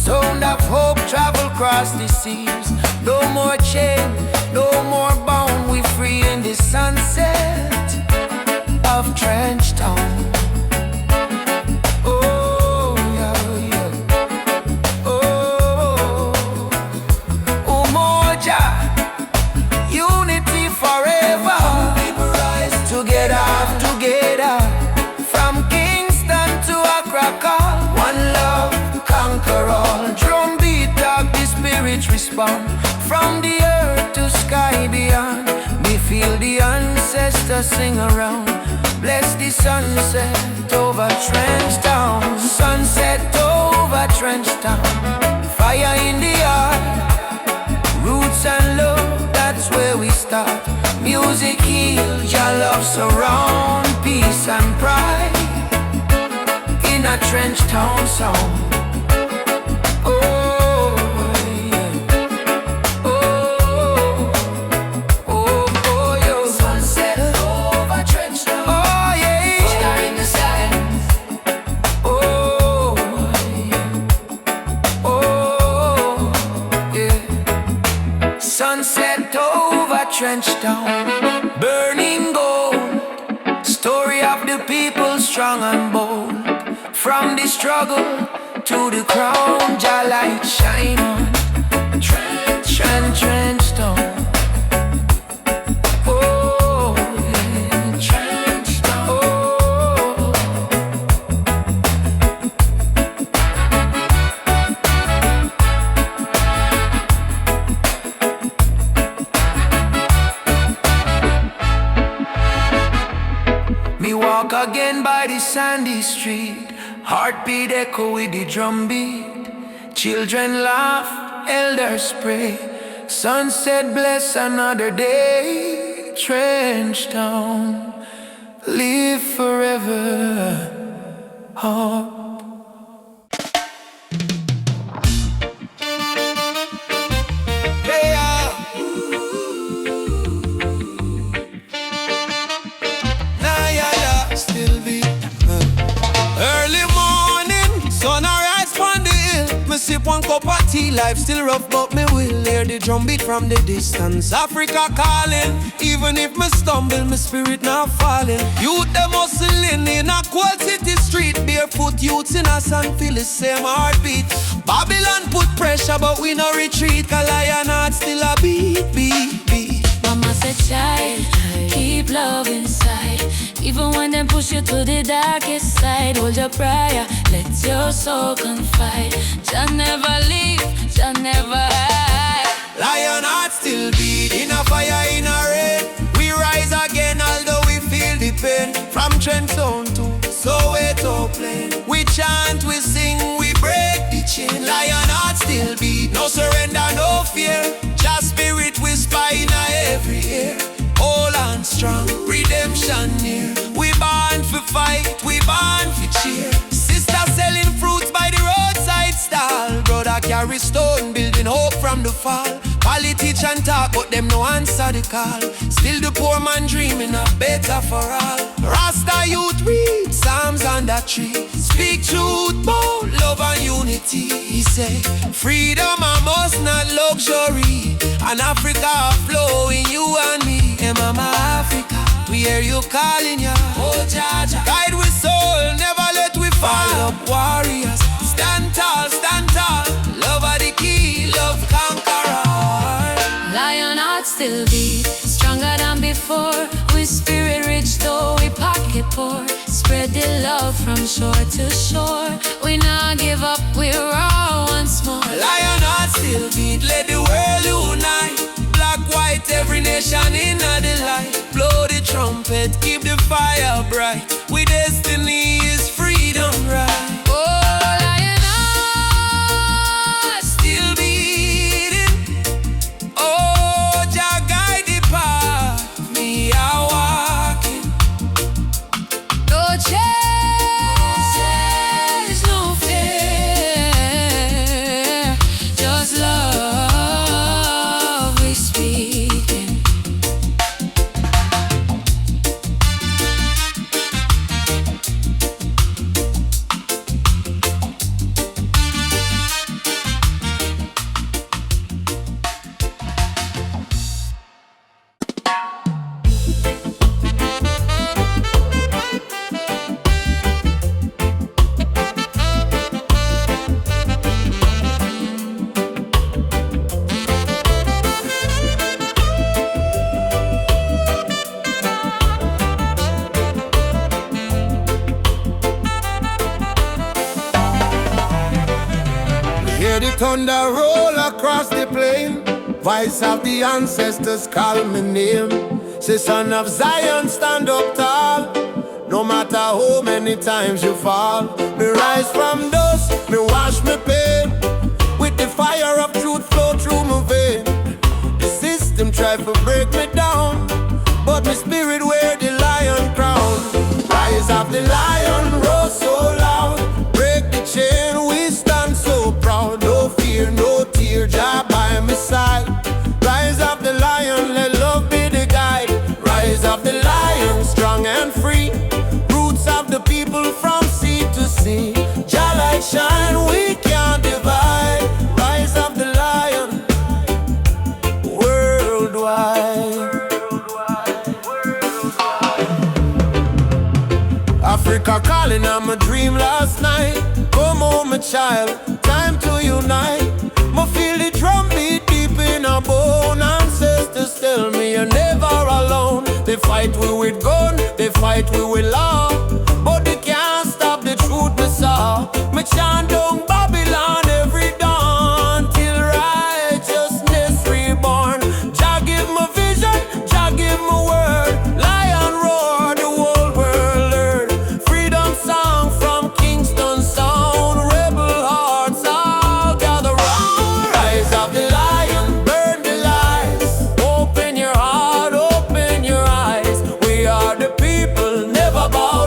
Sound of hope travel across the seas. No more chain, no more bound. We free in the sunset of Trench Town. From the earth to sky beyond, we feel the ancestors sing around. Bless the sunset over Trench Town. Sunset over Trench Town. Fire in the heart. Roots and love, that's where we start. Music heals, your love surround. Peace and pride in a Trench Town sound. Sunset over Trench Town, burning gold. Story of the people strong and bold. From the struggle to the crown, Jah light shine on Trench Town. Oh, yeah. Trench Town. Oh. Me walk again by the sandy street. Heartbeat echo with the drum beat. Children laugh, elders pray. Sunset bless another day. Trench Town, live forever. Oh. Sip one cup of tea, life still rough, but me will hear the drum beat from the distance. Africa calling, even if me stumble, my spirit not falling. Youth them hustling in a cold city street. Barefoot youths in a sand feel the same heartbeat. Babylon put pressure, but we no retreat. Cause lion heart still a beat. Mama said, child, keep love inside. Even when them push you to the darkest side, hold your prayer, let your soul confide. Jah never leave, Jah never hide. Lion heart still beat, in a fire, in a rain. We rise again, although we feel the pain. From Trench Town to Soweto plain, we chant, we sing, we break the chain. Lion heart still beat, no surrender, no fear. Jah spirit whisper liberation near. We born for fight, we born for cheer. Sister selling fruits by the roadside stall. Brother carry stone, building hope from the fall. Politician talk, but them no answer the call. Still the poor man dreaming of better for all. Rasta youth read Psalms under tree. Speak truth, bold love and unity. He say, freedom a must, not luxury. And Africa flowing, you and me. Hey mama Africa, we hear you calling ya. Oh Jaja, guide with soul, never let we fall. Up warriors, stand tall, love are the key, love conqueror. Lion heart still beat, stronger than before. We spirit rich though we pocket poor. Spread the love from shore to shore. We not give up, we're all once more. Lion heart still beat, let the world unite. Black, white, every nation in the light. Blow the trumpet, keep the fire bright. We destiny is freedom, right? Hear the thunder roll across the plain. Voice of the ancestors call me name. Say son of Zion, stand up tall. No matter how many times you fall. Me rise from dust, me wash me pain. With the fire of truth flow through my vein. The system try to break me down, but my spirit wear the lion crown. Rise of the lion, roar so loud. Break the chain, we stand so proud. No fear, no tear, Jah by my side. Rise of the lion, let love be the guide. Rise of the lion, strong and free. Roots of the people from sea to sea. Jah light shine, we can't divide. Rise of the lion, worldwide. Africa calling, I'm a dream last night. Come home, my child, time to unite. Me feel the drum beat deep in our bone. Ancestors tell me you're never alone. They fight we with gun, they fight we with law, but they can't stop the truth me saw. Me chant down Babylon every dawn till righteousness reborn. Jah give me vision, Jah give me word. Lion roar, the whole world learn. Freedom song from Kingston sound. Rebel hearts all gather round. Rise of the lion, burn the lies. Open your heart, open your eyes. We are the people, never bow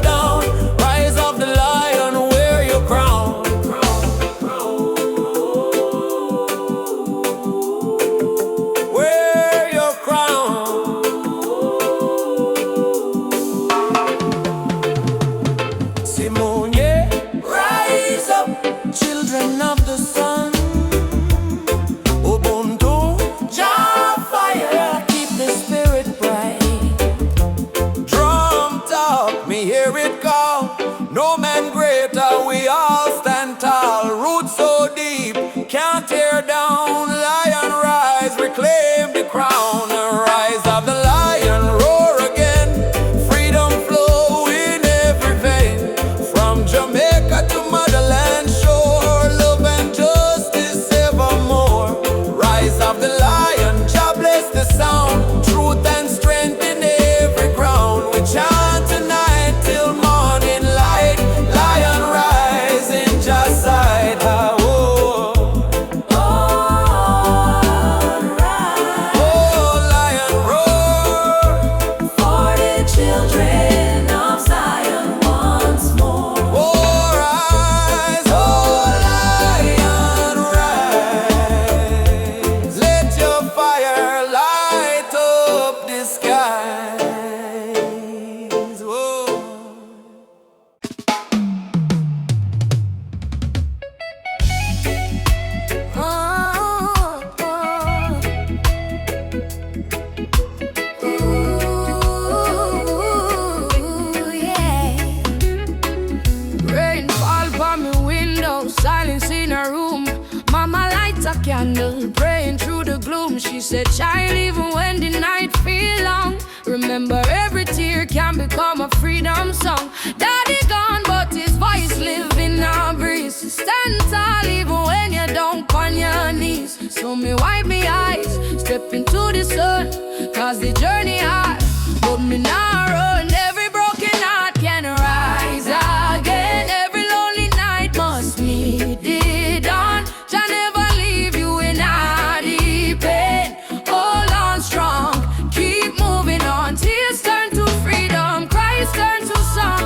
candle, praying through the gloom. She said, child, even when the night feel long, remember every tear can become a freedom song. Daddy gone, but his voice live in our breeze. Stand tall even when you don't on your knees. So me wipe me eyes, step into the sun, cause the journey hard, but me not run. Every broken heart can rise again. Every lonely night must meet the dawn. Jah never leave you in a deep pain. Hold on strong, keep moving on. Tears turn to freedom, cries turn to song.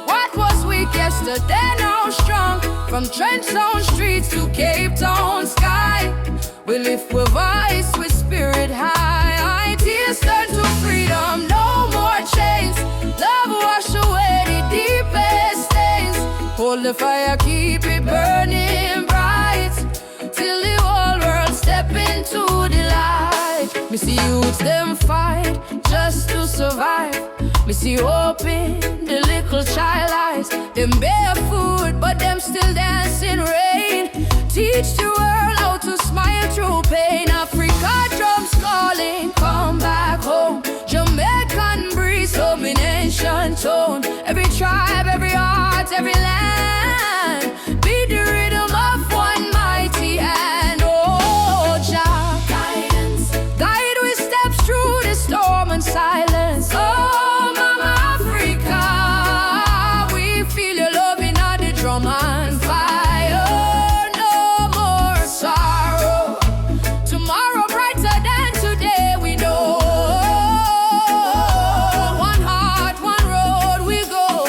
What was weak yesterday now strong. From trench zone streets to Cape Town sky, we lift with voice, with spirit high. Tears turn to freedom, no more chains. Love wash away the deepest stains. Hold the fire, keep it burning bright, till the whole world step into the light. Me see youths them fight just to survive. Me see hope in the little child eyes. Them barefoot, but them still dance in rain. Teach the world how to smile through pain. Africa drums calling, come back home. Jamaican breeze, home in ancient tone. Every tribe, every heart, every land, be the rhythm of one mighty hand. Oh, Jah, guidance, guide we steps through the storm and silence. Oh, Mama Africa, we feel your love in all the drum and fire. No more sorrow, tomorrow brighter than today, we know. One heart, one road, we go.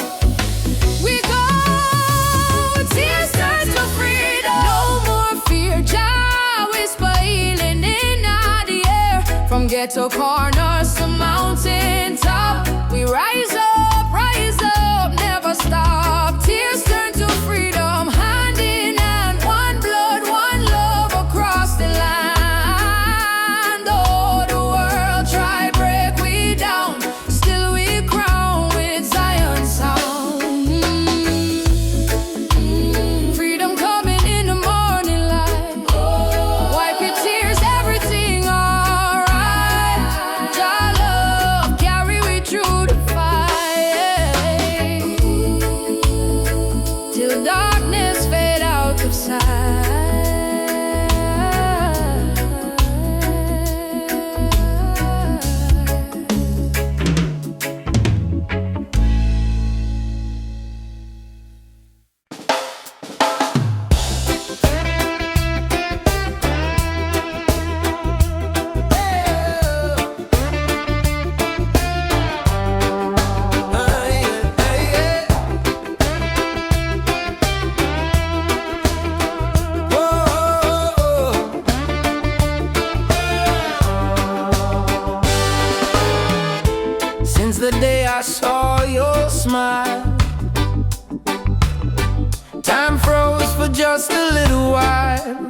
Tears turn to freedom, no more fear. Jah whisper healing in the air. From ghetto corners to mountain top, we rise up, never stop. Tears turn to freedom, hand in hand, one blood, one love across the land. Oh, the world try break we down, still we crown with Zion sound. Freedom coming in the morning light. Wipe your tears, everything alright. Jah love carry we through the fight, till darkness fade out of sight. Since the day I saw your smile, time froze for just a little while.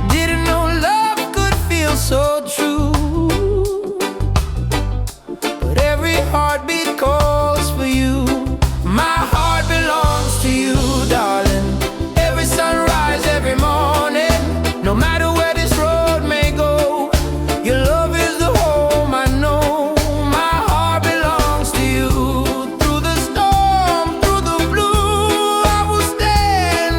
Didn't know love could feel so true, but every heartbeat calls for you. My heart belongs to you, darling. Every sunrise, every morning, no matter where this road may go, your love is the home I know. My heart belongs to you. Through the storm, through the blue, I will stand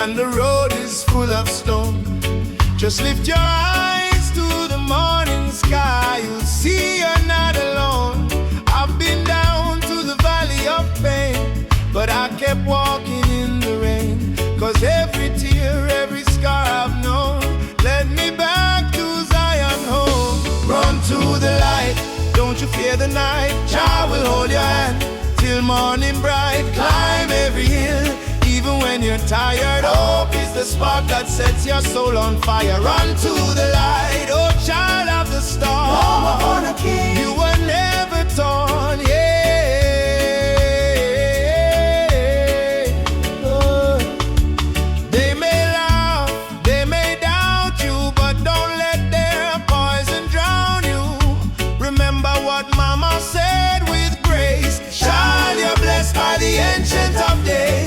and the road is full of stone. Just lift your eyes to the morning sky, you'll see you're not alone. I've been down to the valley of pain, but I kept walking in the rain. Cause every tear, every scar I've known led me back to Zion home. Run to the light, don't you fear the night. Jah will hold your hand till morning bright. Climb every hill, even when you're tired. Hope is the spark that sets your soul on fire. Run to the light, oh child of the storm. Mama born a king, you were never torn, yeah. They may laugh, they may doubt you, but don't let their poison drown you. Remember what Mama said with grace. Child, you're blessed by the Ancient of Days.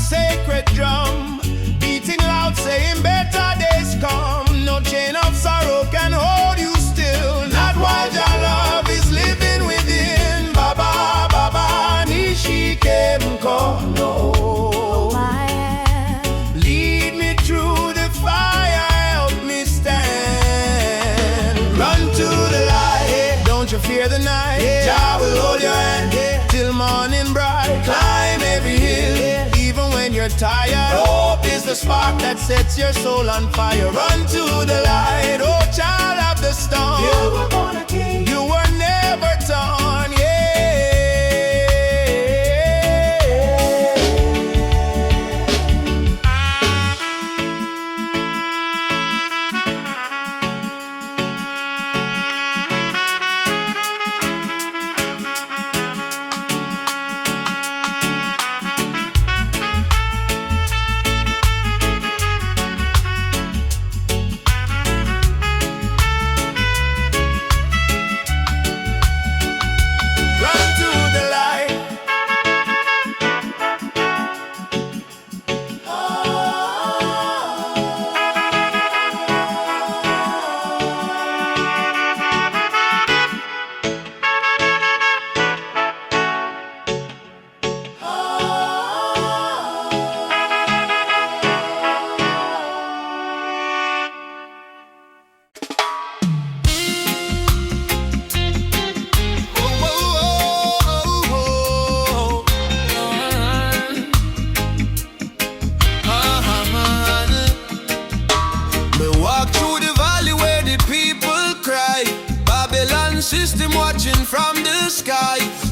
Sacred drum, beating loud, saying better days come. No chain of sorrow can hold you still, not while your love is living within. Baba, Baba, Nishike Mkono. Lead me through the fire, help me stand. Run to the light, don't you fear the night. Jah will hold your hand till morning bright. Climb every hill, when you're tired. Hope is the spark that sets your soul on fire. Run to the light, oh child of the storm. You were born a king, you were never torn, yeah.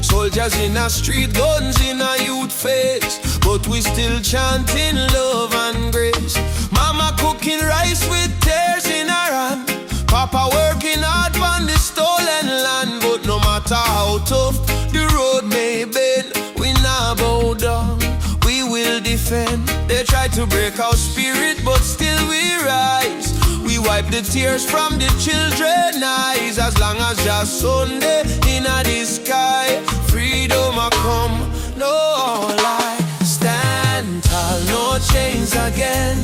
Soldiers in a street, guns in a youth face, but we still chanting love and grace. Mama cooking rice with tears in her hand, Papa working hard on the stolen land. But no matter how tough the road may bend, we not bow down, we will defend. They try to break our spirit, but still we rise. We wipe the tears from the children's eyes. As long as just Sunday in the sky, freedom a come, no lie. Stand tall, no chains again.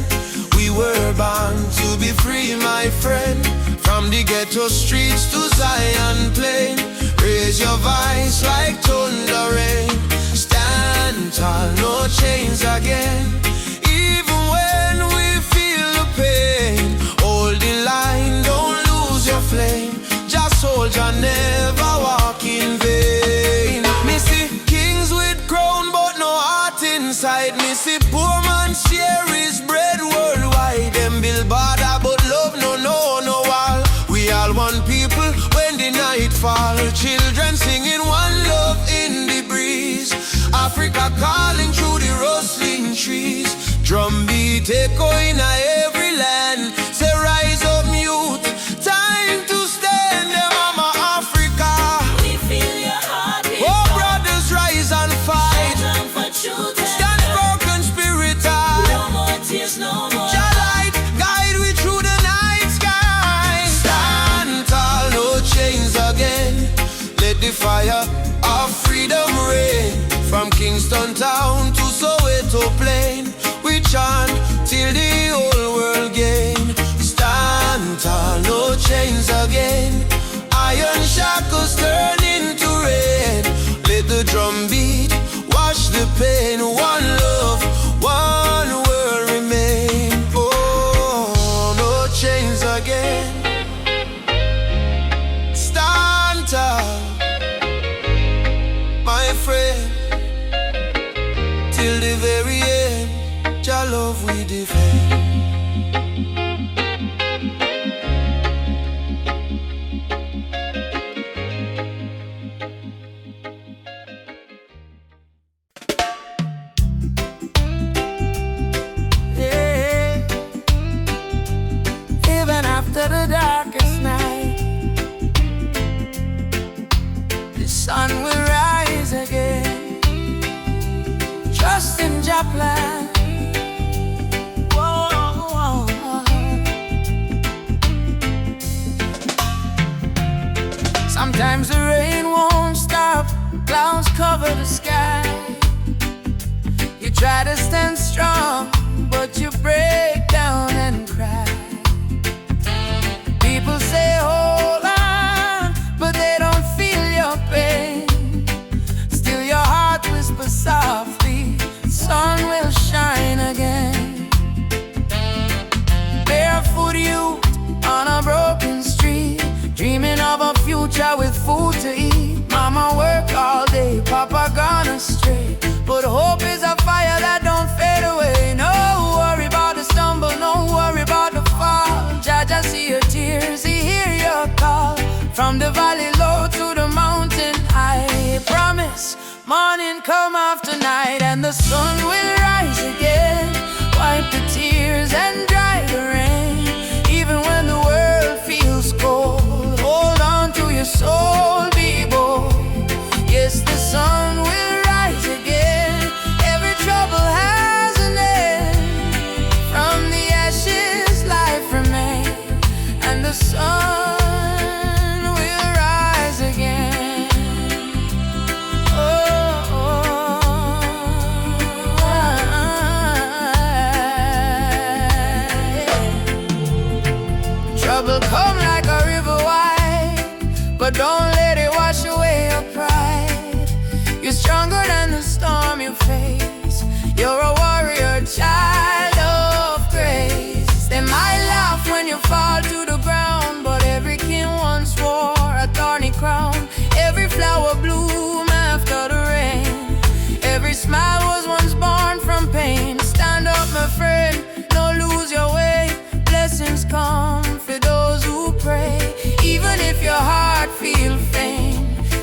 We were born to be free, my friend. From the ghetto streets to Zion plain, raise your voice like thunder rain. Stand tall, no chains again. Even when we feel the pain, hold the line, don't lose your flame. Just soldier, never walk in vain. Me see kings with crown but no heart inside. Me see poor man share his bread worldwide. Them build border but love no wall. We all one people when the night fall. Children singing one love in the breeze. Africa calling through the rustling trees. Drum beat echo in every land. Say rise up youth, time to stand. Mama Africa, we feel your heartbeat. Oh brothers, rise and fight. Stand for truth and stand for conspiracy. No more tears, no more. Your light guide we through the night sky. Stand tall, no chains again. Let the fire of freedom reign. From Kingston town to Soweto plain, we chant till the whole love we defend. The darkest night, the sun will rise again. Trust in Jah plan. Whoa. Sometimes the rain won't stop, clouds cover the sky. You try to stand strong, but you break down and cry. People say hold on, but they don't feel your pain. Still your heart whispers softly, sun will shine again. Barefoot youth on a broken street, dreaming of a future with food to eat. Mama work all day, Papa gone astray, but hope is a fire that don't fade away. No worry about the stumble, no worry about the fall. Jah see your tears, He hear your call. From the valley low to the mountain high, promise morning come after night, and the sun will rise again. Wipe the tears and dry the rain. Even when the world feels cold, hold on to your soul, be bold. Yes, the sun will rise again. Every trouble has an end. From the ashes life remains, and the sun will rise again. Trouble come like a river wide, but don't let it wash away your pride. You're stronger than the storm you face. You're a warrior, child of grace. They might laugh when you fall to the ground, but every king once wore a thorny crown. Every flower bloom after the rain. Every smile was once born from pain. Stand up, my friend, don't lose your way. Blessings come for those who pray. Even if your heart feels faint,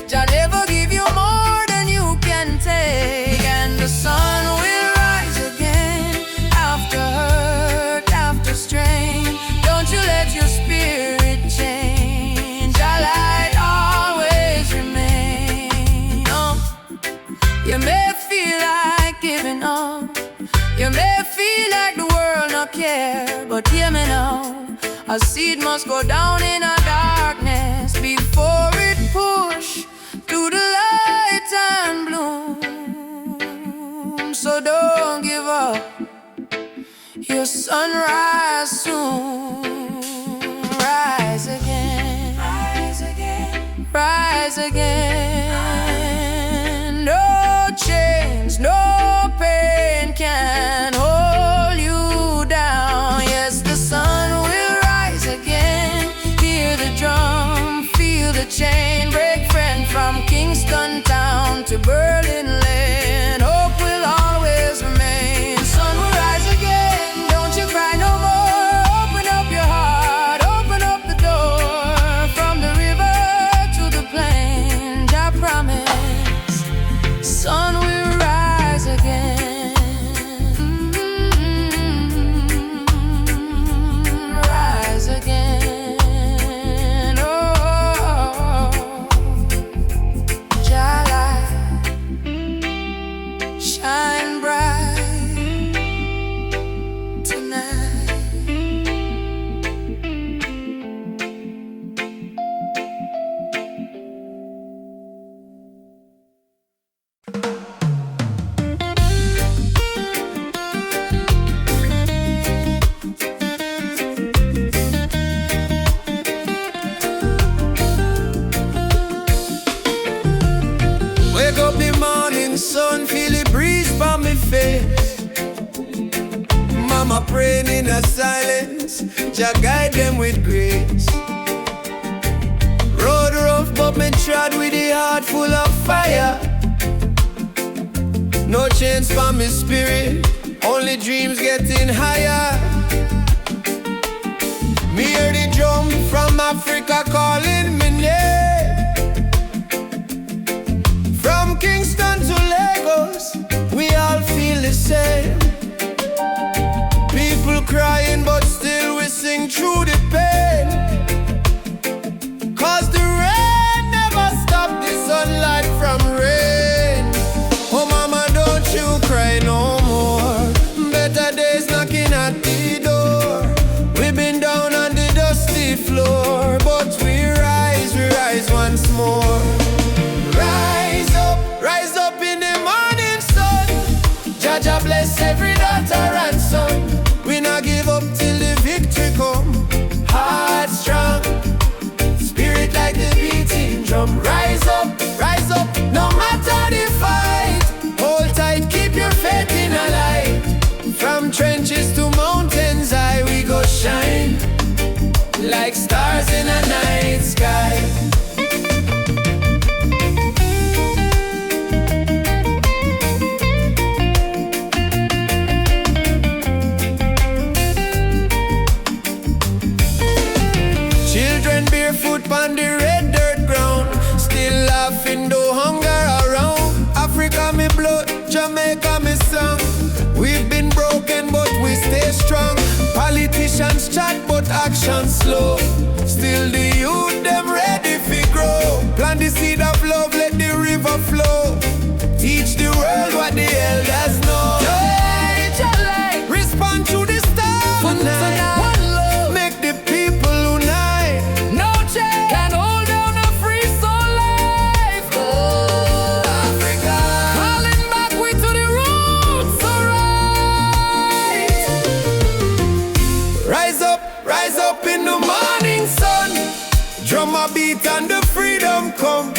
Jah never give you more than you can take. And the sun will rise again. After hurt, after strain, don't you let your spirit change. Jah light always remain. You may feel like giving up, you may feel like the world not care, but hear me now. A seed must go down in a darkness before it push to the light and bloom. So don't give up, your sunrise soon. Rise again, rise again, rise again. No chains, no pain can hold you down. Yes, the sun will rise again. Hear the drum, feel the chain break. Friend from Kingston town to Berlin land, hope will always remain. Sun will rise again, don't you cry no more. Open up your heart, open up the door. From the river to the plain, Jah promise, sun will rise again. Rise again. Oh, Jah light shine bright tonight. Wake up the morning sun, feel the breeze by me face. Mama praying in a silence, Jah guide them with grace. Road rough but me trod with a heart full of fire. No chains for me spirit, only my dreams getting higher. Me hear the drum from Africa calling me name. From Kingston to Lagos, we all feel the same. People crying, but still we sing through the pain. Cause the rain never stopped the sunlight from rain. Oh mama, don't you cry no more. Better days knocking at the door. We've been down on the dusty floor, but we rise once more. Rise up in the morning sun. Jaja bless every daughter and son. We not give up till the victory come. Heart strong, spirit like the beating drum. Rise up, no matter the fight. Hold tight, keep your faith in a light. From trenches to mountains high, we go shine like stars in a night sky. Children barefoot on the red dirt ground, still laughing though hunger around. Africa me blood, Jamaica me song. We've been broken but we stay strong. Politicians chat but action slow. Still the youth them ready fi grow. Plant the seed of love, let the river flow. Teach the world what the elders know. Respond to the star tonight. One love, make the people unite. No change can hold down a free soul life. Oh, Africa, calling back we to the roots, alright. Rise up in the morning sun. Drum a beat and the freedom come.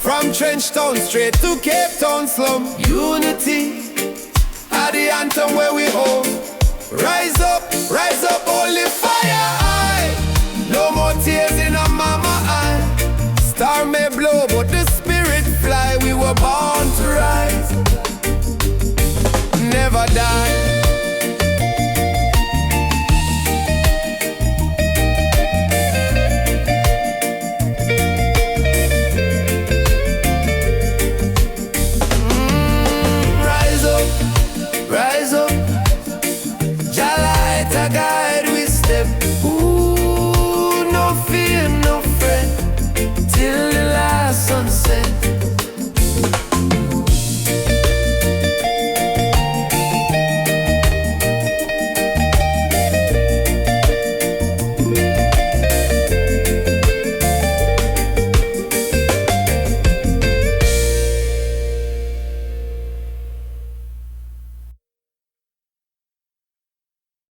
From Trench Town straight to Cape Town slum. Unity are the anthem where we home. Rise